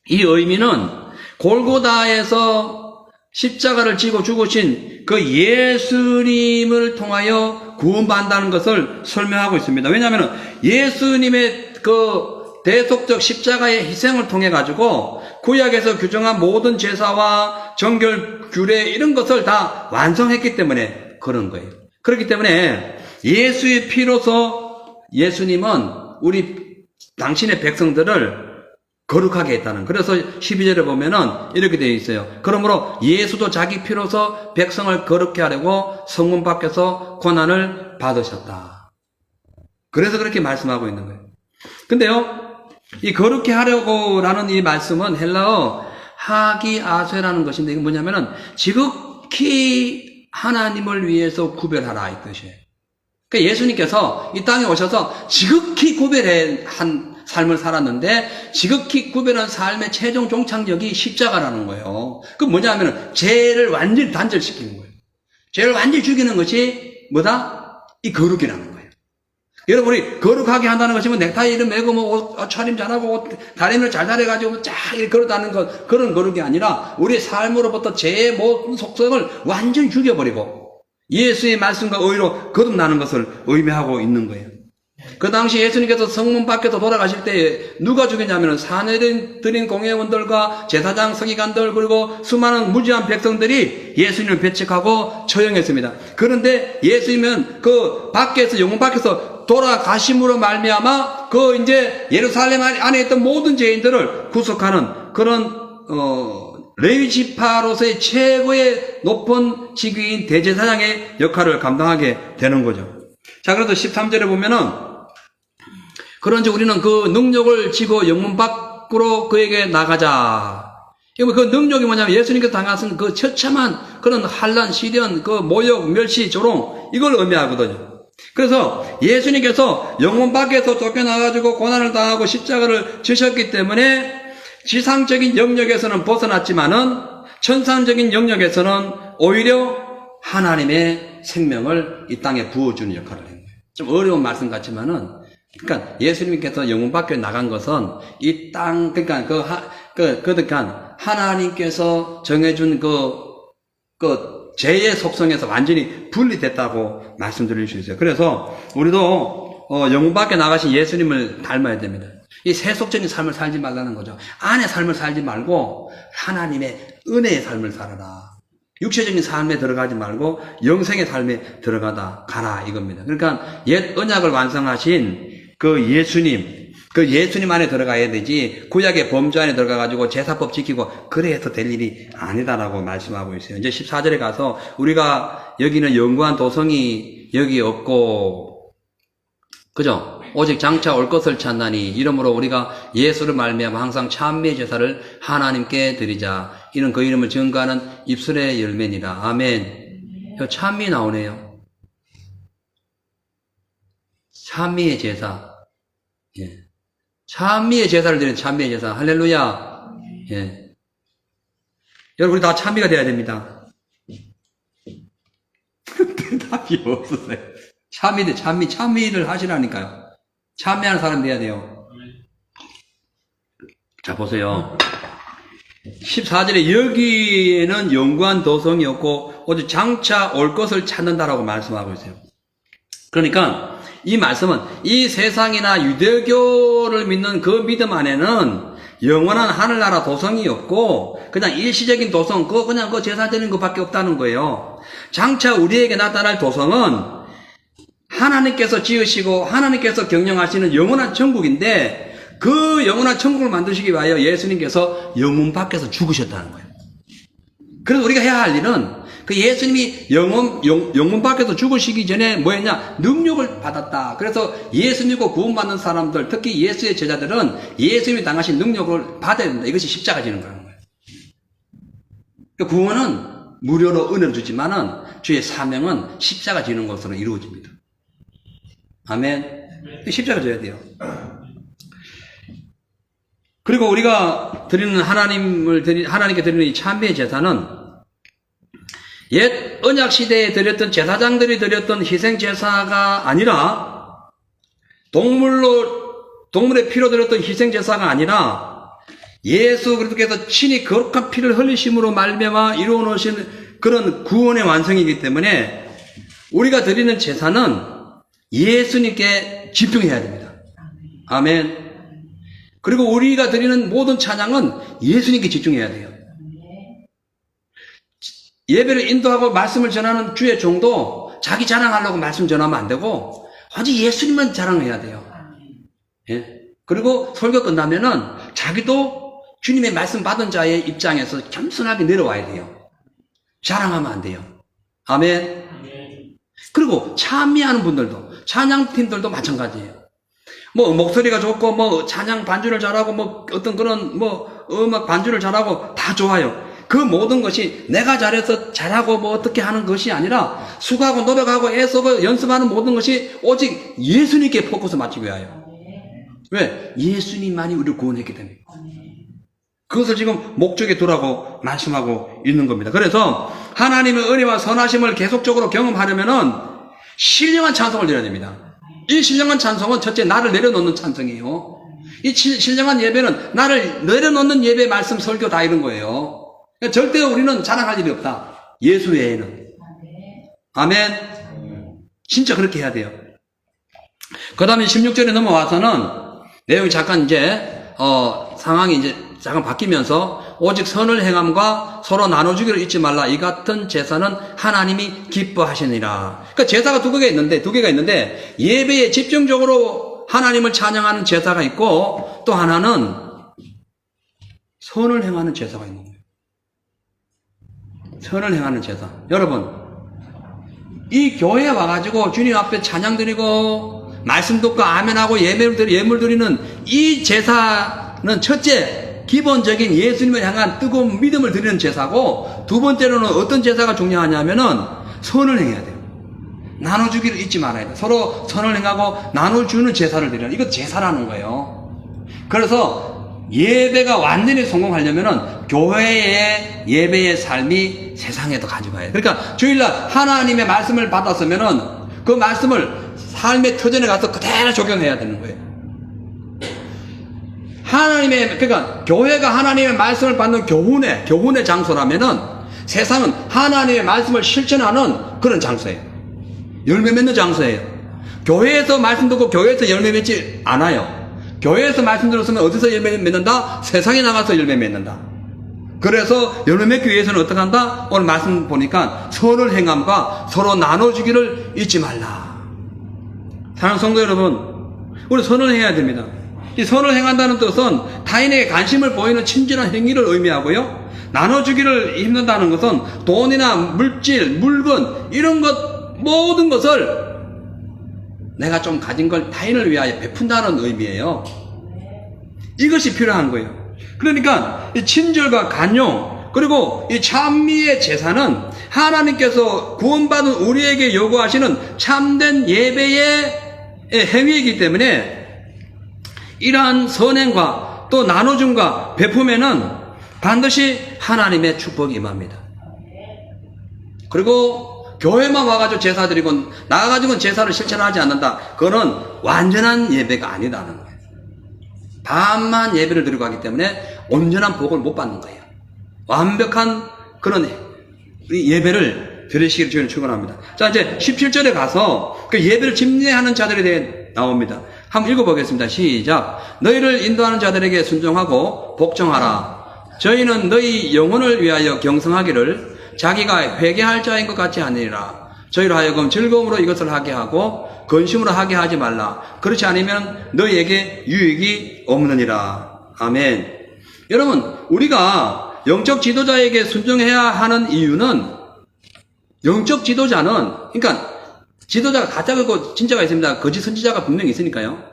A: 이 의미는 골고다에서 십자가를 지고 죽으신 그 예수님을 통하여 구원받는다는 것을 설명하고 있습니다. 왜냐하면 예수님의 그 대속적 십자가의 희생을 통해 가지고 구약에서 규정한 모든 제사와 정결 규례 이런 것을 다 완성했기 때문에 그런 거예요. 그렇기 때문에 예수의 피로서 예수님은 당신의 백성들을 거룩하게 했다는. 그래서 12절에 보면은 이렇게 되어 있어요. 그러므로 예수도 자기 피로서 백성을 거룩해 하려고 성문 밖에서 고난을 받으셨다. 그래서 그렇게 말씀하고 있는 거예요. 근데요, 이 거룩해 하려고라는 이 말씀은 헬라어 하기아세라는 것인데, 이게 뭐냐면은 지극히 하나님을 위해서 구별하라 이 뜻이에요. 그러니까 예수님께서 이 땅에 오셔서 지극히 구별한 삶을 살았는데, 지극히 구별한 삶의 최종 종착역이 십자가라는 거예요. 그 뭐냐면은 죄를 완전히 단절시키는 거예요. 죄를 완전히 죽이는 것이 뭐다? 이 거룩이라는 거예요. 여러분이 거룩하게 한다는 것이 뭐 넥타이를 매고 뭐 옷 차림 잘하고 옷 다림을 잘 다려가지고 쫙 이렇게 걸어다는 것, 그런 거룩이 아니라 우리의 삶으로부터 죄의 모든 속성을 완전히 죽여버리고 예수의 말씀과 의로 거듭나는 것을 의미하고 있는 거예요. 그 당시 예수님께서 성문 밖에서 돌아가실 때 누가 죽였냐면 사내들인 공회원들과 제사장 서기관들 그리고 수많은 무지한 백성들이 예수님을 배척하고 처형했습니다. 그런데 예수님은 그 밖에서 영문 밖에서 돌아가심으로 말미암아 그 이제 예루살렘 안에 있던 모든 죄인들을 구속하는 그런 레위 지파로서의 최고의 높은 직위인 대제사장의 역할을 감당하게 되는 거죠. 자, 그래서 13절에 보면은 그런지 우리는 그 능력을 지고 영문 밖으로 그에게 나가자. 그 능력이 뭐냐면 예수님께서 당하신 그 처참한 그런 환난, 시련, 그 모욕, 멸시, 조롱 이걸 의미하거든요. 그래서 예수님께서 영문 밖에서 쫓겨나가지고 고난을 당하고 십자가를 지셨기 때문에 지상적인 영역에서는 벗어났지만은 천상적인 영역에서는 오히려 하나님의 생명을 이 땅에 부어주는 역할을 한 거예요. 좀 어려운 말씀 같지만은, 그러니까 예수님께서 영문 밖에 나간 것은 이 땅, 그러니까 그러니까 하나님께서 정해준 그 죄의 속성에서 완전히 분리됐다고 말씀드릴 수 있어요. 그래서 우리도 영문 밖에 나가신 예수님을 닮아야 됩니다. 이 세속적인 삶을 살지 말라는 거죠. 안의 삶을 살지 말고 하나님의 은혜의 삶을 살아라. 육체적인 삶에 들어가지 말고 영생의 삶에 가라 이겁니다. 그러니까 옛 언약을 완성하신 그 예수님 안에 들어가야 되지 구약의 범주 안에 들어가가지고 제사법 지키고 그래서 될 일이 아니다라고 말씀하고 있어요. 이제 14절에 가서 우리가 여기는 영구한 도성이 여기 없고, 그죠? 오직 장차 올 것을 찾나니 이러므로 우리가 예수를 말미암아 항상 찬미의 제사를 하나님께 드리자. 이는 그 이름을 증거하는 입술의 열매니라. 아멘. 찬미 나오네요. 찬미의 제사. 예. 찬미의 제사를 드리는 찬미의 제사. 할렐루야. 예. 여러분, 우리 다 찬미가 돼야 됩니다. 대답이 없으세요. 찬미를 하시라니까요. 참여하는 사람 돼야 돼요. 자, 보세요. 14절에 여기에는 영구한 도성이 없고 오직 장차 올 것을 찾는다라고 말씀하고 있어요. 그러니까 이 말씀은 이 세상이나 유대교를 믿는 그 믿음 안에는 영원한 하늘나라 도성이 없고 그냥 일시적인 도성, 그냥 그 제사 드리는 것밖에 없다는 거예요. 장차 우리에게 나타날 도성은 하나님께서 지으시고 하나님께서 경영하시는 영원한 천국인데 그 영원한 천국을 만드시기 위하여 예수님께서 영문 밖에서 죽으셨다는 거예요. 그래서 우리가 해야 할 일은 그 예수님이 영문 밖에서 죽으시기 전에 뭐였냐? 능력을 받았다. 그래서 예수 믿고 구원받는 사람들, 특히 예수의 제자들은 예수님이 당하신 능력을 받아야 된다. 이것이 십자가 지는 거라는 거예요. 구원은 무료로 은혜를 주지만은 주의 사명은 십자가 지는 것으로 이루어집니다. 아멘. 십자가 져야 돼요. 그리고 우리가 드리는 하나님께 드리는 이 찬미의 제사는 옛 언약 시대에 드렸던 제사장들이 드렸던 희생 제사가 아니라 동물의 피로 드렸던 희생 제사가 아니라 예수 그리스도께서 친히 거룩한 피를 흘리심으로 말미암아 이루어 놓으신 그런 구원의 완성이기 때문에 우리가 드리는 제사는 예수님께 집중해야 됩니다. 아멘. 그리고 우리가 드리는 모든 찬양은 예수님께 집중해야 돼요. 예배를 인도하고 말씀을 전하는 주의 종도 자기 자랑하려고 말씀 전하면 안 되고 아주 예수님만 자랑해야 돼요. 예? 그리고 설교 끝나면은 자기도 주님의 말씀 받은 자의 입장에서 겸손하게 내려와야 돼요. 자랑하면 안 돼요. 아멘. 그리고 찬미하는 분들도, 찬양팀들도 마찬가지예요. 뭐 목소리가 좋고 뭐 찬양 반주를 잘하고 뭐 어떤 그런 뭐 음악 반주를 잘하고 다 좋아요. 그 모든 것이 내가 잘해서 잘하고 뭐 어떻게 하는 것이 아니라 수고하고 노력하고 애쓰고 연습하는 모든 것이 오직 예수님께 포커스 맞추기 위하여. 왜? 예수님만이 우리를 구원했기 때문에. 그것을 지금 목적에 두라고 말씀하고 있는 겁니다. 그래서 하나님의 은혜와 선하심을 계속적으로 경험하려면은 신령한 찬송을 드려야 됩니다. 이 신령한 찬송은 첫째 나를 내려놓는 찬송이에요. 이 신령한 예배는 나를 내려놓는 예배, 말씀, 설교 다 이런 거예요. 절대 우리는 자랑할 일이 없다. 예수 외에는. 아멘. 진짜 그렇게 해야 돼요. 그 다음에 16절에 넘어와서는 내용이 잠깐 이제 상황이 이제 잠깐 바뀌면서 오직 선을 행함과 서로 나눠주기를 잊지 말라. 이 같은 제사는 하나님이 기뻐하시니라. 그러니까 제사가 두 개가 있는데 예배에 집중적으로 하나님을 찬양하는 제사가 있고 또 하나는 선을 행하는 제사가 있는 거예요. 선을 행하는 제사. 여러분, 이 교회에 와가지고 주님 앞에 찬양 드리고 말씀 듣고 아멘하고 예물 드리는 이 제사는 첫째 기본적인 예수님을 향한 뜨거운 믿음을 드리는 제사고, 두 번째로는 어떤 제사가 중요하냐면은 선을 행해야 돼요. 나눠주기를 잊지 말아야 돼요. 서로 선을 행하고 나눠주는 제사를 드리는, 이거 제사라는 거예요. 그래서 예배가 완전히 성공하려면은 교회의 예배의 삶이 세상에도 가져가야 돼요. 그러니까 주일날 하나님의 말씀을 받았으면은 그 말씀을 삶의 터전에 가서 그대로 적용해야 되는 거예요. 그러니까 교회가 하나님의 말씀을 받는 교훈의 장소라면은 세상은 하나님의 말씀을 실천하는 그런 장소예요. 열매 맺는 장소예요. 교회에서 말씀 듣고 교회에서 열매 맺지 않아요. 교회에서 말씀 들었으면 어디서 열매 맺는다? 세상에 나가서 열매 맺는다. 그래서 열매 맺기 위해서는 어떻게 한다? 오늘 말씀 보니까 선을 행함과 서로 나눠주기를 잊지 말라. 사랑하는 성도 여러분, 우리 선을 해야 됩니다. 이 선을 행한다는 뜻은 타인에게 관심을 보이는 친절한 행위를 의미하고요. 나눠주기를 힘든다는 것은 돈이나 물질, 물건 이런 것 모든 것을 내가 좀 가진 걸 타인을 위하여 베푼다는 의미예요. 이것이 필요한 거예요. 그러니까 이 친절과 간용 그리고 이 찬미의 제사는 하나님께서 구원받은 우리에게 요구하시는 참된 예배의 행위이기 때문에 이러한 선행과 또 나눠줌과 베품에는 반드시 하나님의 축복이 임합니다. 그리고 교회만 와가지고 제사 드리고 나가가지고는 제사를 실천하지 않는다. 그거는 완전한 예배가 아니다는 거예요. 반만 예배를 드리고 하기 때문에 온전한 복을 못 받는 거예요. 완벽한 그런 예배를 드리시기를 저희는 축원합니다. 자, 이제 17절에 가서 그 예배를 집례하는 자들에 대해 나옵니다. 한번 읽어보겠습니다. 시작. 너희를 인도하는 자들에게 순종하고 복종하라. 저희는 너희 영혼을 위하여 경성하기를 자기가 회개할 자인 것 같이 하느니라. 저희로 하여금 즐거움으로 이것을 하게 하고 근심으로 하게 하지 말라. 그렇지 않으면 너희에게 유익이 없느니라. 아멘. 여러분, 우리가 영적 지도자에게 순종해야 하는 이유는 영적 지도자는, 그러니까 지도자가 가짜가 있고 진짜가 있습니다. 거짓 선지자가 분명히 있으니까요.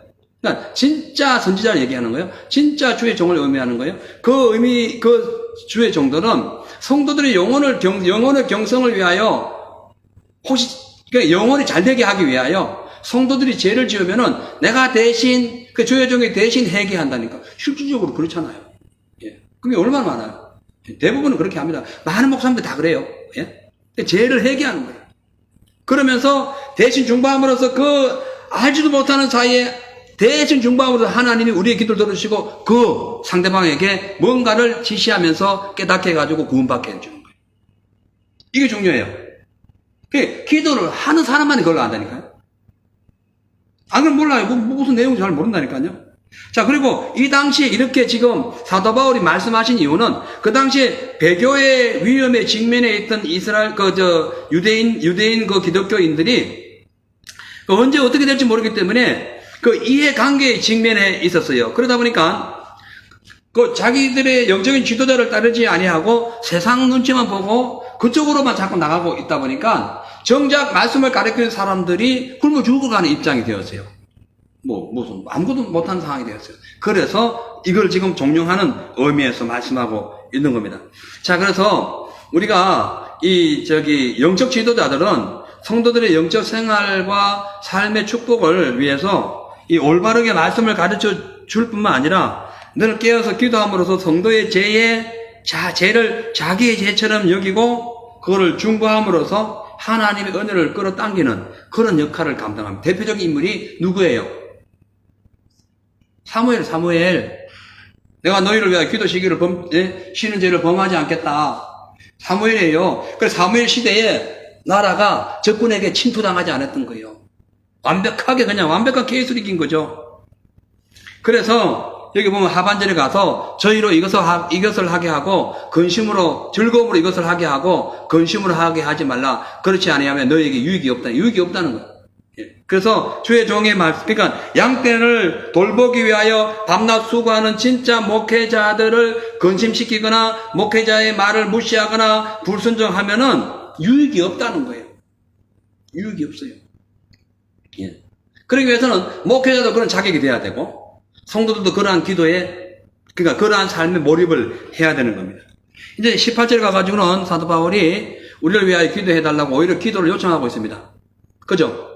A: 그러니까 진짜 선지자를 얘기하는 거예요. 진짜 주의 종을 의미하는 거예요. 그 주의 종들은 성도들의 영혼의 경성을 위하여 혹시 그러니까 영혼이 잘 되게 하기 위하여 성도들이 죄를 지으면은 내가 대신 그 주의 종이 대신 회개한다니까. 실질적으로 그렇잖아요. 예. 그게 얼마나 많아요. 대부분은 그렇게 합니다. 많은 목사님들 다 그래요. 예? 죄를 회개하는 거예요. 그러면서 대신 중보함으로써 그 알지도 못하는 사이에 대신 중보함으로써 하나님이 우리의 기도를 들으시고 그 상대방에게 뭔가를 지시하면서 깨닫게 해가지고 구원받게 해주는 거예요. 이게 중요해요. 기도를 하는 사람만이 그걸 안다니까요. 안 그러면 몰라요. 무슨 내용인지 잘 모른다니까요. 자, 그리고 이 당시에 이렇게 지금 사도 바울이 말씀하신 이유는 그 당시에 배교의 위험에 직면해 있던 이스라엘, 유대인 기독교인들이 언제 어떻게 될지 모르기 때문에 이해관계에 직면해 있었어요. 그러다 보니까 자기들의 영적인 지도자를 따르지 아니하고 세상 눈치만 보고 그쪽으로만 자꾸 나가고 있다 보니까 정작 말씀을 가르치는 사람들이 굶어 죽어가는 입장이 되었어요. 무슨 아무것도 못하는 상황이 되었어요. 그래서 이걸 지금 종용하는 의미에서 말씀하고 있는 겁니다. 자, 그래서 우리가 영적 지도자들은 성도들의 영적 생활과 삶의 축복을 위해서 이 올바르게 말씀을 가르쳐 줄 뿐만 아니라 늘 깨어서 기도함으로써 성도의 죄를 자기의 죄처럼 여기고 그거를 중보함으로써 하나님의 은혜를 끌어당기는 그런 역할을 감당합니다. 대표적인 인물이 누구예요? 사무엘. 내가 너희를 위하여 기도 시기를 쉬는 죄를 범하지 않겠다. 사무엘이에요. 그래서 사무엘 시대에 나라가 적군에게 침투당하지 않았던 거예요. 완벽한 케이스를 이긴 거죠. 그래서 여기 보면 하반절에 가서 저희로 이것을 하게 하고 즐거움으로 이것을 하게 하고 근심으로 하게 하지 말라. 그렇지 아니하면 너희에게 유익이 없다는 거예요. 그래서 주의 종의 말씀, 그러니까 양떼를 돌보기 위하여 밤낮 수고하는 진짜 목회자들을 근심시키거나 목회자의 말을 무시하거나 불순종하면은 유익이 없다는 거예요. 유익이 없어요. 예. 그러기 위해서는 목회자도 그런 자격이 돼야 되고 성도들도 그러한 그러한 삶에 몰입을 해야 되는 겁니다. 이제 18절에 가가지고는 사도 바울이 우리를 위하여 기도해달라고 오히려 기도를 요청하고 있습니다. 그죠?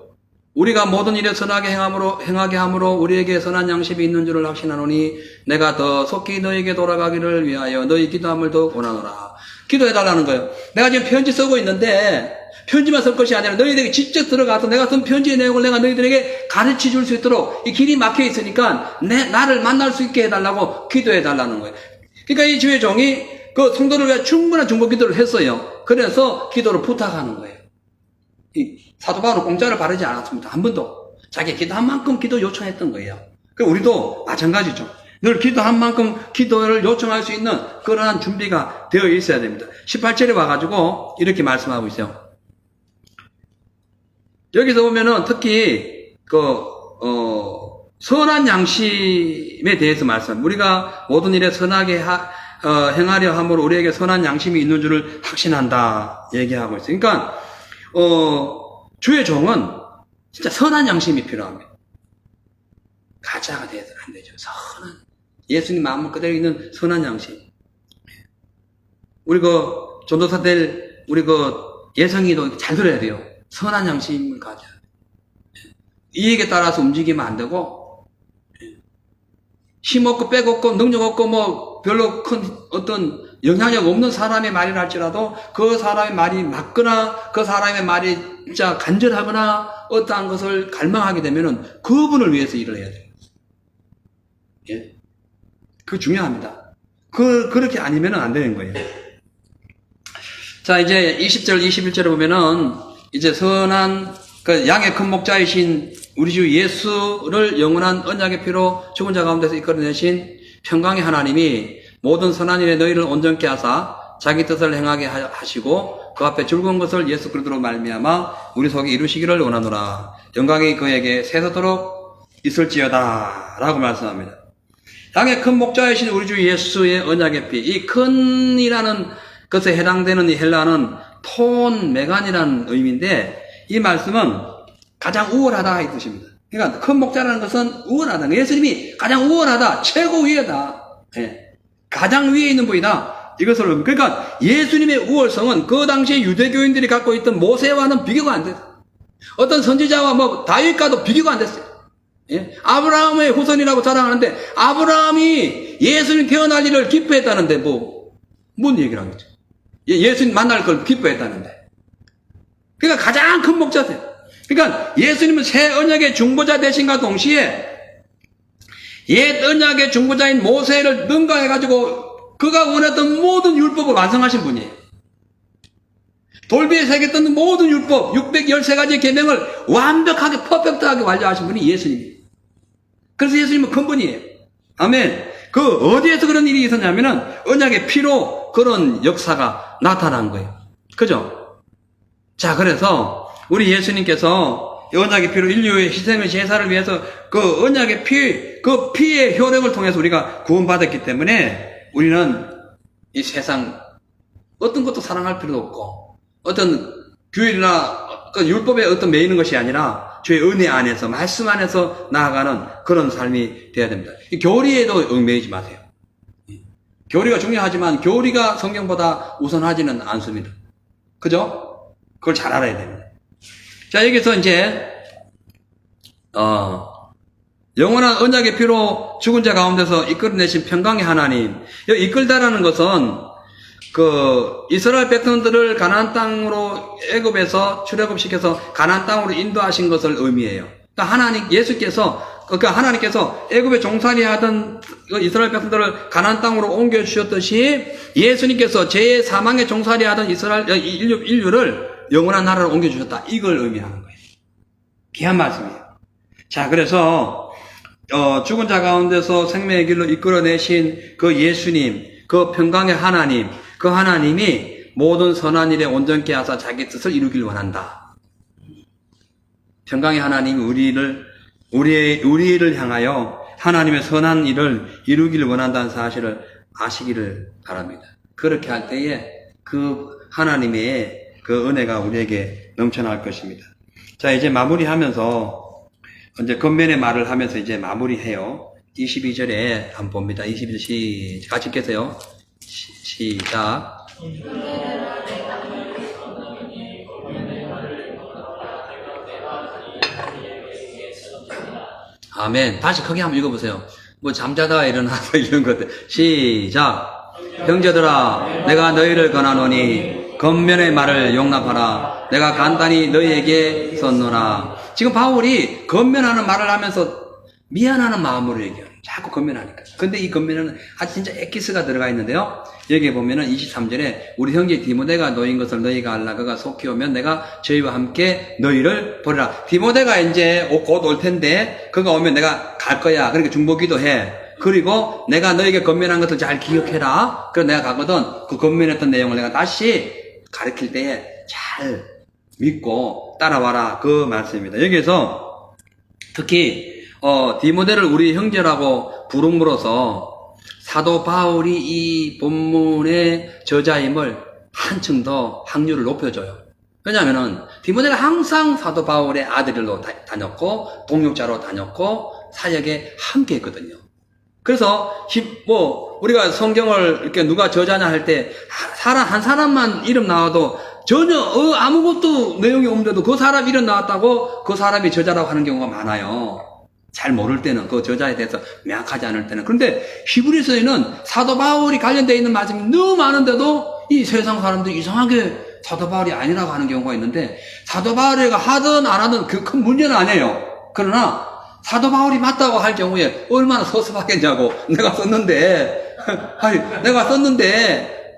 A: 우리가 모든 일에 선하게 행하게 함으로 우리에게 선한 양심이 있는 줄을 확신하노니 내가 더 속히 너에게 돌아가기를 위하여 너희 기도함을 더욱 원하노라. 기도해달라는 거예요. 내가 지금 편지 쓰고 있는데 편지만 쓸 것이 아니라 너희들에게 직접 들어가서 내가 쓴 편지의 내용을 내가 너희들에게 가르쳐 줄 수 있도록 이 길이 막혀 있으니까 나를 만날 수 있게 해달라고 기도해달라는 거예요. 그러니까 이 주의 종이 그 성도를 위해 충분한 중보 기도를 했어요. 그래서 기도를 부탁하는 거예요. 이 사도 바울은 공짜를 바르지 않았습니다. 한 번도. 자기 기도한 만큼 기도 요청했던 거예요. 우리도 마찬가지죠. 늘 기도한 만큼 기도를 요청할 수 있는 그러한 준비가 되어 있어야 됩니다. 18절에 와가지고 이렇게 말씀하고 있어요. 여기서 보면은 특히 선한 양심에 대해서 말씀합니다. 우리가 모든 일에 선하게 행하려 함으로 우리에게 선한 양심이 있는 줄을 확신한다 얘기하고 있어요. 그러니까 주의 종은 진짜 선한 양심이 필요합니다. 가짜가 돼서는 안 되죠. 선한 예수님 마음을 그대로 있는 선한 양심. 우리 전도사 될 우리 예성이도 잘 들어야 돼요. 선한 양심을 가져야 돼요. 이익에 따라서 움직이면 안 되고 힘없고 빼없고 능력 없고 별로 큰 어떤 영향력 없는 사람의 말이라 할지라도 그 사람의 말이 맞거나 그 사람의 말이 진짜 간절하거나 어떠한 것을 갈망하게 되면은 그분을 위해서 일을 해야 돼요. 예? 그거 중요합니다. 그렇게 아니면은 안 되는 거예요. 자, 이제 20절, 21절에 보면은 이제 선한 양의 큰 목자이신 우리 주 예수를 영원한 언약의 피로 죽은 자 가운데서 이끌어내신 평강의 하나님이 모든 선한 일에 너희를 온전케 하사 자기 뜻을 행하게 하시고 그 앞에 즐거운 것을 예수 그리스도로 말미암아 우리 속에 이루시기를 원하노라. 영광이 그에게 세세토록 있을지어다 라고 말씀합니다. 양의 큰 목자이신 우리 주 예수의 언약의 피, 이 큰이라는 것에 해당되는 이 헬라는 톤 메간이라는 의미인데 이 말씀은 가장 우월하다 이 뜻입니다. 그러니까 큰 목자라는 것은 우월하다. 예수님이 가장 우월하다, 최고 위에다. 예. 가장 위에 있는 분이다. 이것을 그러니까 예수님의 우월성은 그 당시에 유대교인들이 갖고 있던 모세와는 비교가 안 됐어요. 어떤 선지자와 다윗과도 비교가 안 됐어요. 예? 아브라함의 후손이라고 자랑하는데 아브라함이 예수님 태어날 일을 기뻐했다는데 뭔 얘기를 하겠죠? 예수님 만날 걸 기뻐했다는데 그러니까 가장 큰 목자세요. 그러니까 예수님은 새 언약의 중보자 되신과 동시에 옛 언약의 중보자인 모세를 능가해가지고 그가 원했던 모든 율법을 완성하신 분이에요. 돌비에 새겼던 모든 율법 613가지 계명을 완벽하게 퍼펙트하게 완료하신 분이 예수님이에요. 그래서 예수님은 근본이에요. 아멘. 그 어디에서 그런 일이 있었냐면은 언약의 피로 그런 역사가 나타난 거예요. 그죠? 자, 그래서 우리 예수님께서 언약의 피로 인류의 희생을 제사를 위해서 그 언약의 그 피의 효력을 통해서 우리가 구원받았기 때문에 우리는 이 세상 어떤 것도 사랑할 필요도 없고 어떤 규율이나 그 율법에 어떤 매이는 것이 아니라 주의 은혜 안에서 말씀 안에서 나아가는 그런 삶이 되어야 됩니다. 이 교리에도 얽매이지 마세요. 교리가 중요하지만 교리가 성경보다 우선하지는 않습니다. 그죠? 그걸 잘 알아야 됩니다. 자, 여기서 이제 영원한 언약의 피로 죽은 자 가운데서 이끌어내신 평강의 하나님. 여기 이끌다라는 것은 그 이스라엘 백성들을 가나안 땅으로 애굽에서 출애굽시켜서 가나안 땅으로 인도하신 것을 의미해요. 그러니까 하나님께서 애굽에 종살이 하던 그 이스라엘 백성들을 가나안 땅으로 옮겨 주셨듯이 예수님께서 제 사망에 종살이 하던 이스라엘 인류를 영원한 나라로 옮겨 주셨다. 이걸 의미하는 거예요. 귀한 말씀이에요. 자, 그래서 죽은 자 가운데서 생명의 길로 이끌어내신 그 예수님, 그 평강의 하나님, 그 하나님이 모든 선한 일에 온전케 하사 자기 뜻을 이루길 원한다. 평강의 하나님이 우리를 향하여 하나님의 선한 일을 이루길 원한다는 사실을 아시기를 바랍니다. 그렇게 할 때에 그 하나님의 그 은혜가 우리에게 넘쳐날 것입니다. 자, 이제 마무리하면서 이제 겉면의 말을 하면서 이제 마무리해요. 22절에 한번 봅니다. 22절 같이 읽겠어요. 시작. 아멘. 다시 크게 한번 읽어보세요. 뭐 잠자다가 일어나서 이런 것들. 시작. 형제들아, 내가 너희를 권하노니 겉면의 말을 용납하라. 내가 간단히 너희에게 썼노라. 지금 바울이 겉면하는 말을 하면서 미안하는 마음으로 얘기해요. 자꾸 겉면하니까. 근데 이 겉면에는 아주 진짜 엑기스가 들어가 있는데요. 여기 보면은 23절에 우리 형제 디모데가 놓인 것을 너희가 알라. 그가 속히 오면 내가 저희와 함께 너희를 보리라. 디모데가 이제 곧 올 텐데 그가 오면 내가 갈 거야. 그러니까 중보기도 해. 그리고 내가 너에게 겉면한 것을 잘 기억해라. 그래서 내가 가거든 그 겉면했던 내용을 내가 다시 가르칠 때에 잘 믿고 따라와라. 그 말씀입니다. 여기에서 특히 디모데를 우리 형제라고 부름으로써 사도 바울이 이 본문의 저자임을 한층 더 확률을 높여줘요. 왜냐하면은 디모데가 항상 사도 바울의 아들로 다녔고 동역자로 다녔고 사역에 함께 했거든요. 그래서 우리가 성경을 이렇게 누가 저자냐 할 때 한 사람만 이름 나와도 전혀 아무것도 내용이 없는데도 그 사람 이름 나왔다고 그 사람이 저자라고 하는 경우가 많아요. 잘 모를 때는, 그 저자에 대해서 명확하지 않을 때는. 그런데 히브리서에는 사도 바울이 관련되어 있는 말씀이 너무 많은데도 이 세상 사람들이 이상하게 사도 바울이 아니라고 하는 경우가 있는데, 사도 바울이가 하든 안 하든 그 큰 문제는 아니에요. 그러나 사도 바울이 맞다고 할 경우에 얼마나 섭섭하겠냐고. 내가 썼는데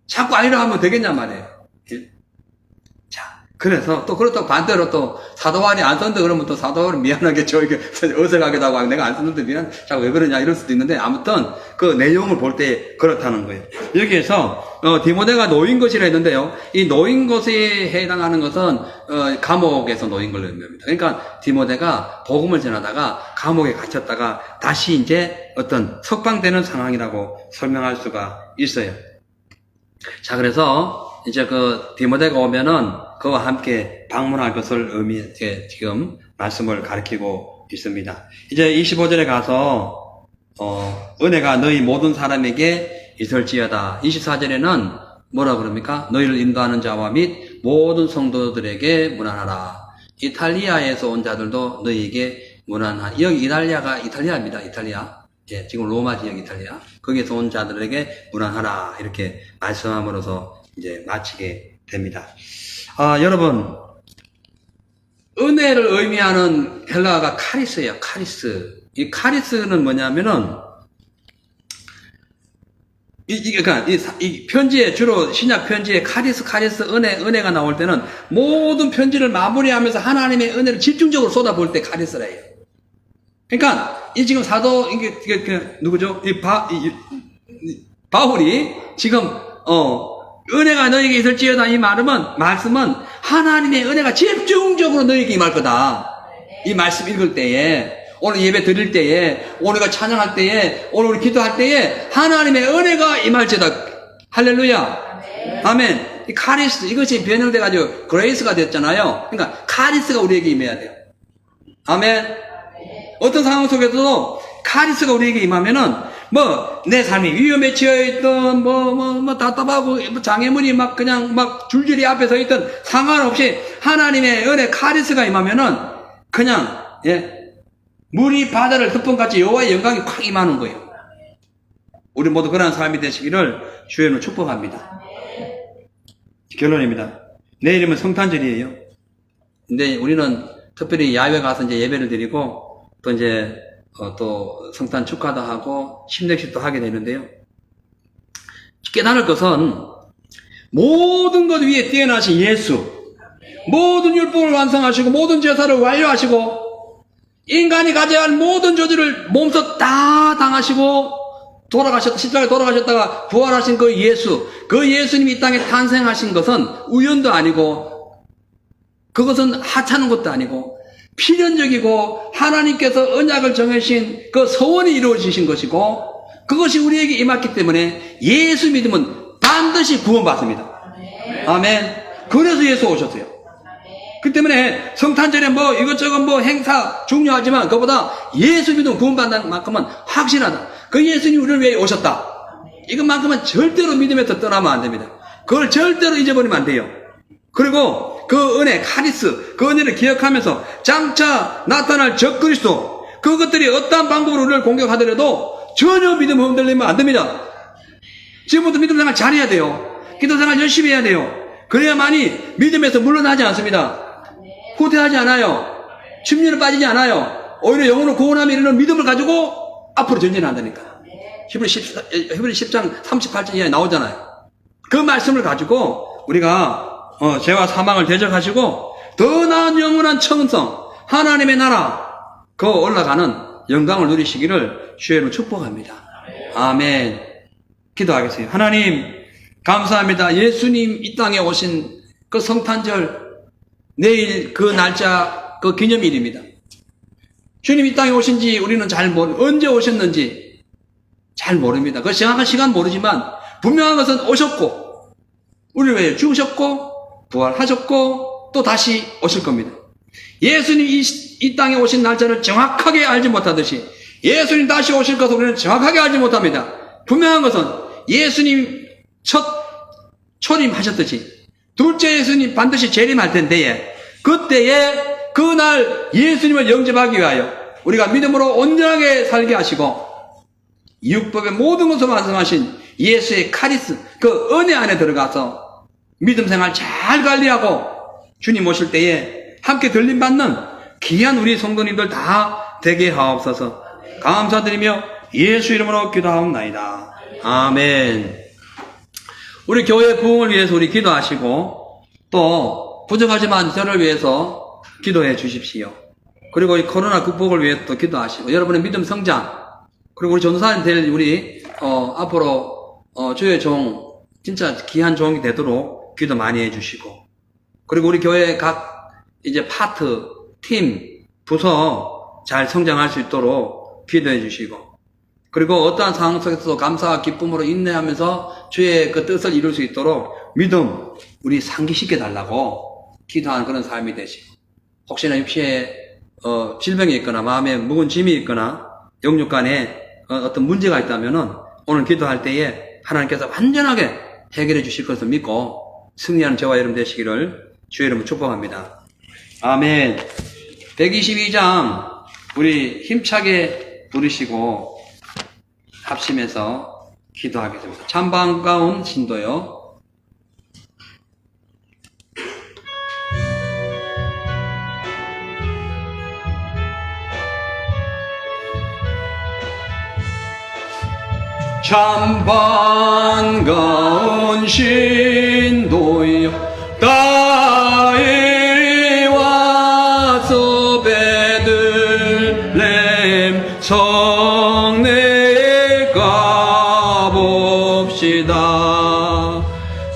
A: 자꾸 아니라고 하면 되겠냐 말이에요. 자, 그래서 또 그렇다고 반대로 또 사도 바울이 안 썼는데 그러면 또 사도 바울이 미안하게 저에게 어색하기도 하고 내가 안 썼는데 자꾸 왜 그러냐 이럴 수도 있는데, 아무튼 그 내용을 볼 때 그렇다는 거예요. 여기에서 디모데가 놓인 것이라 했는데요. 이 놓인 것에 해당하는 것은 감옥에서 놓인 걸 의미합니다. 그러니까 디모데가 복음을 전하다가 감옥에 갇혔다가 다시 이제 어떤 석방되는 상황이라고 설명할 수가 있어요. 자, 그래서 이제 그 디모데가 오면은 그와 함께 방문할 것을 의미해 지금 말씀을 가리키고 있습니다. 이제 25절에 가서 은혜가 너희 모든 사람에게 있을지어다. 24절에는 뭐라 그럽니까? 너희를 인도하는 자와 및 모든 성도들에게 문안하라. 이탈리아에서 온 자들도 너희에게 문안하라. 여기 이탈리아입니다. 이탈리아. 예, 지금 로마 지역 이탈리아. 거기에서 온 자들에게 문안하라. 이렇게 말씀함으로써 이제 마치게 됩니다. 여러분, 은혜를 의미하는 헬라어가 카리스예요. 카리스. 이 카리스는 뭐냐면은 그러니까 이 편지에 주로 신약 편지에 카리스 은혜가 나올 때는 모든 편지를 마무리하면서 하나님의 은혜를 집중적으로 쏟아볼 때 카리스라 해요. 그러니까 이 지금 사도 이게 누구죠? 바울이 지금 은혜가 너에게 있을지어다 이 말씀은 하나님의 은혜가 집중적으로 너에게 임할 거다. 이 말씀 읽을 때에, 오늘 예배 드릴 때에, 오늘가 찬양할 때에, 오늘 우리 기도할 때에 하나님의 은혜가 임할지다. 할렐루야. 아멘. 이 카리스, 이것이 변형돼가지고 그레이스가 됐잖아요. 그러니까 카리스가 우리에게 임해야 돼요. 아멘. 어떤 상황 속에서도 카리스가 우리에게 임하면은 내 삶이 위험에 처해있던, 답답하고, 장애물이 그냥 줄줄이 앞에 서 있던 상관없이 하나님의 은혜 카리스가 임하면은 그냥, 물이 바다를 덮은같이 여호와의 영광이 콱 임하는 거예요. 우리 모두 그러한 삶이 되시기를 주의 이름으로 축복합니다. 결론입니다. 내일이면 성탄절이에요. 근데 우리는 특별히 야외 가서 이제 예배를 드리고, 또 이제, 또 성탄 축하도 하고 침례식도 하게 되는데요. 깨달을 것은 모든 것 위에 뛰어나신 예수, 모든 율법을 완성하시고 모든 제사를 완료하시고 인간이 가져야 할 모든 저주를 몸소 다 당하시고 십자가에 돌아가셨다가 부활하신 그 예수님이 이 땅에 탄생하신 것은 우연도 아니고 그것은 하찮은 것도 아니고 필연적이고 하나님께서 언약을 정하신 그 서원이 이루어지신 것이고 그것이 우리에게 임했기 때문에 예수 믿으면 반드시 구원받습니다. 아멘. 그래서 예수 오셨어요. 그 때문에 성탄절에 이것저것 행사 중요하지만 그보다 예수 믿으면 구원받는 만큼은 확실하다. 그 예수님이 우리를 위해 오셨다. 이것만큼은 절대로 믿음에서 떠나면 안 됩니다. 그걸 절대로 잊어버리면 안 돼요. 그리고 그 은혜, 카리스, 그 은혜를 기억하면서 장차 나타날 적그리스도 그것들이 어떠한 방법으로 우리를 공격하더라도 전혀 믿음 흔들리면 안 됩니다. 지금부터 믿음 생활 잘해야 돼요. 기도 생활 열심히 해야 돼요. 그래야만이 믿음에서 물러나지 않습니다. 후퇴하지 않아요. 침륜에 빠지지 않아요. 오히려 영혼을 구원하며 이르는 믿음을 가지고 앞으로 전진한다니까. 히브리 10장 38절 이하에 나오잖아요. 그 말씀을 가지고 우리가 죄와 사망을 대적하시고 더 나은 영원한 청성 하나님의 나라 그 올라가는 영광을 누리시기를 주의 이름으로 축복합니다. 아멘. 기도하겠습니다. 하나님 감사합니다. 예수님 이 땅에 오신 그 성탄절 내일 그 날짜 그 기념일입니다. 주님 이 땅에 오신지 우리는 언제 오셨는지 잘 모릅니다. 그 정확한 시간 모르지만 분명한 것은 오셨고 우리를 위해 죽으셨고 부활하셨고 또 다시 오실 겁니다. 예수님 이 땅에 오신 날짜를 정확하게 알지 못하듯이 예수님 다시 오실 것을 우리는 정확하게 알지 못합니다. 분명한 것은 예수님 첫 초림하셨듯이 둘째 예수님 반드시 재림할 텐데 그때에 그날 예수님을 영접하기 위하여 우리가 믿음으로 온전하게 살게 하시고 율법의 모든 것을 완성하신 예수의 카리스 그 은혜 안에 들어가서 믿음 생활 잘 관리하고 주님 오실 때에 함께 들림받는 귀한 우리 성도님들 다 되게 하옵소서. 감사드리며 예수 이름으로 기도하옵나이다. 아멘. 우리 교회 부흥을 위해서 우리 기도하시고 또 부족하지만 저를 위해서 기도해 주십시오. 그리고 이 코로나 극복을 위해서 또 기도하시고 여러분의 믿음 성장 그리고 우리 전도사님 될 우리 앞으로 주의 종 진짜 귀한 종이 되도록 기도 많이 해주시고 그리고 우리 교회 각 이제 파트, 팀, 부서 잘 성장할 수 있도록 기도해 주시고 그리고 어떠한 상황 속에서도 감사와 기쁨으로 인내하면서 주의 그 뜻을 이룰 수 있도록 믿음 우리 상기시켜 달라고 기도하는 그런 삶이 되시고 혹시나 육체에 질병이 있거나 마음에 묵은 짐이 있거나 영육간에 어떤 문제가 있다면은 오늘 기도할 때에 하나님께서 완전하게 해결해 주실 것을 믿고 승리하는 저와 여러분 되시기를 주의 이름으로 축복합니다. 아멘. 122장 우리 힘차게 부르시고 합심해서 기도하겠습니다. 참 반가운 신도요. 참 반가운 신도여 다이 와서 베들레헴 성내에 가봅시다.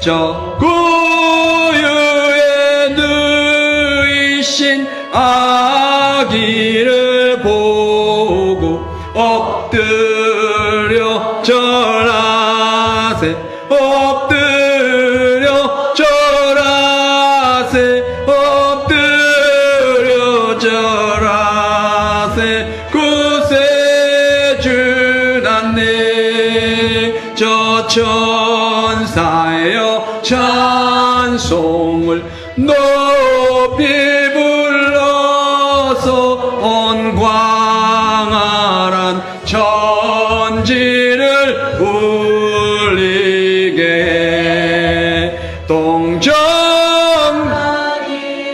A: 저 구유에 누이신 아기를 보고 엎드려 절하세 엎드려 절하세 엎드려 절하세 구세주나님 저 천사여 찬송을 높이 불러서 온 광활한 천지를 울리게 해. 동정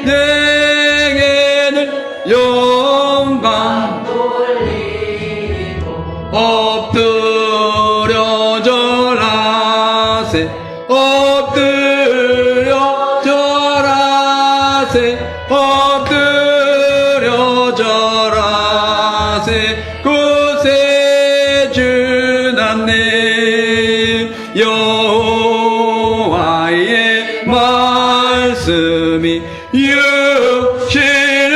A: 내게는 영광 엎드려 절하세 엎드려 절하세 엎드려 절하세 구세주나님 여호와의 말씀이 육신을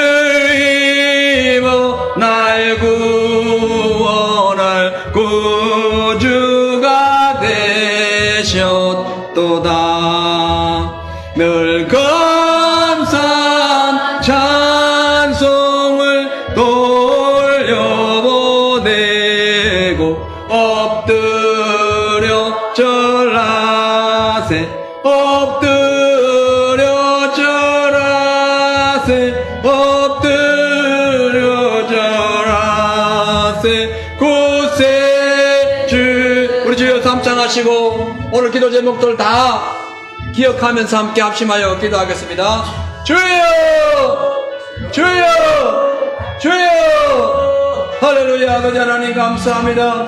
A: 입어 날 구원할 구주가 되셨도다. 늘 감사한 찬송을 돌려보내고 엎드려 절하세 엎드려 절하세 엎드려 절하세 구세주. 우리 주여 삼창하시고 오늘 기도 제목들 다 기억하면서 함께 합심하여 기도하겠습니다. 주여 주여 주여. 할렐루야. 아버지 하나님 감사합니다.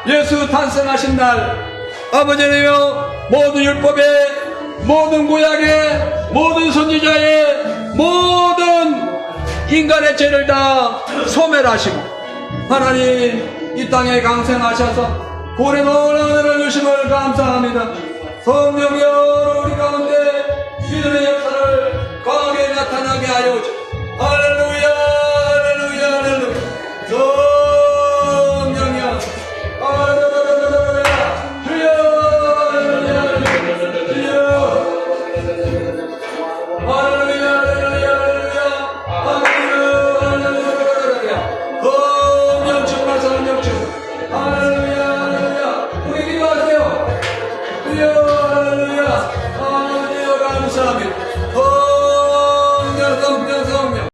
A: 예수 탄생하신 날 아버지여 모든 율법의 모든 구약의 모든 선지자의 모든 인간의 죄를 다 소멸하시고 하나님 이 땅에 강생하셔서 고래 놀라운 은혜를 주심을 감사합니다. 성령여 우리 가운데 믿음의 역사를 강하게 나타나게 하여 주옵소서.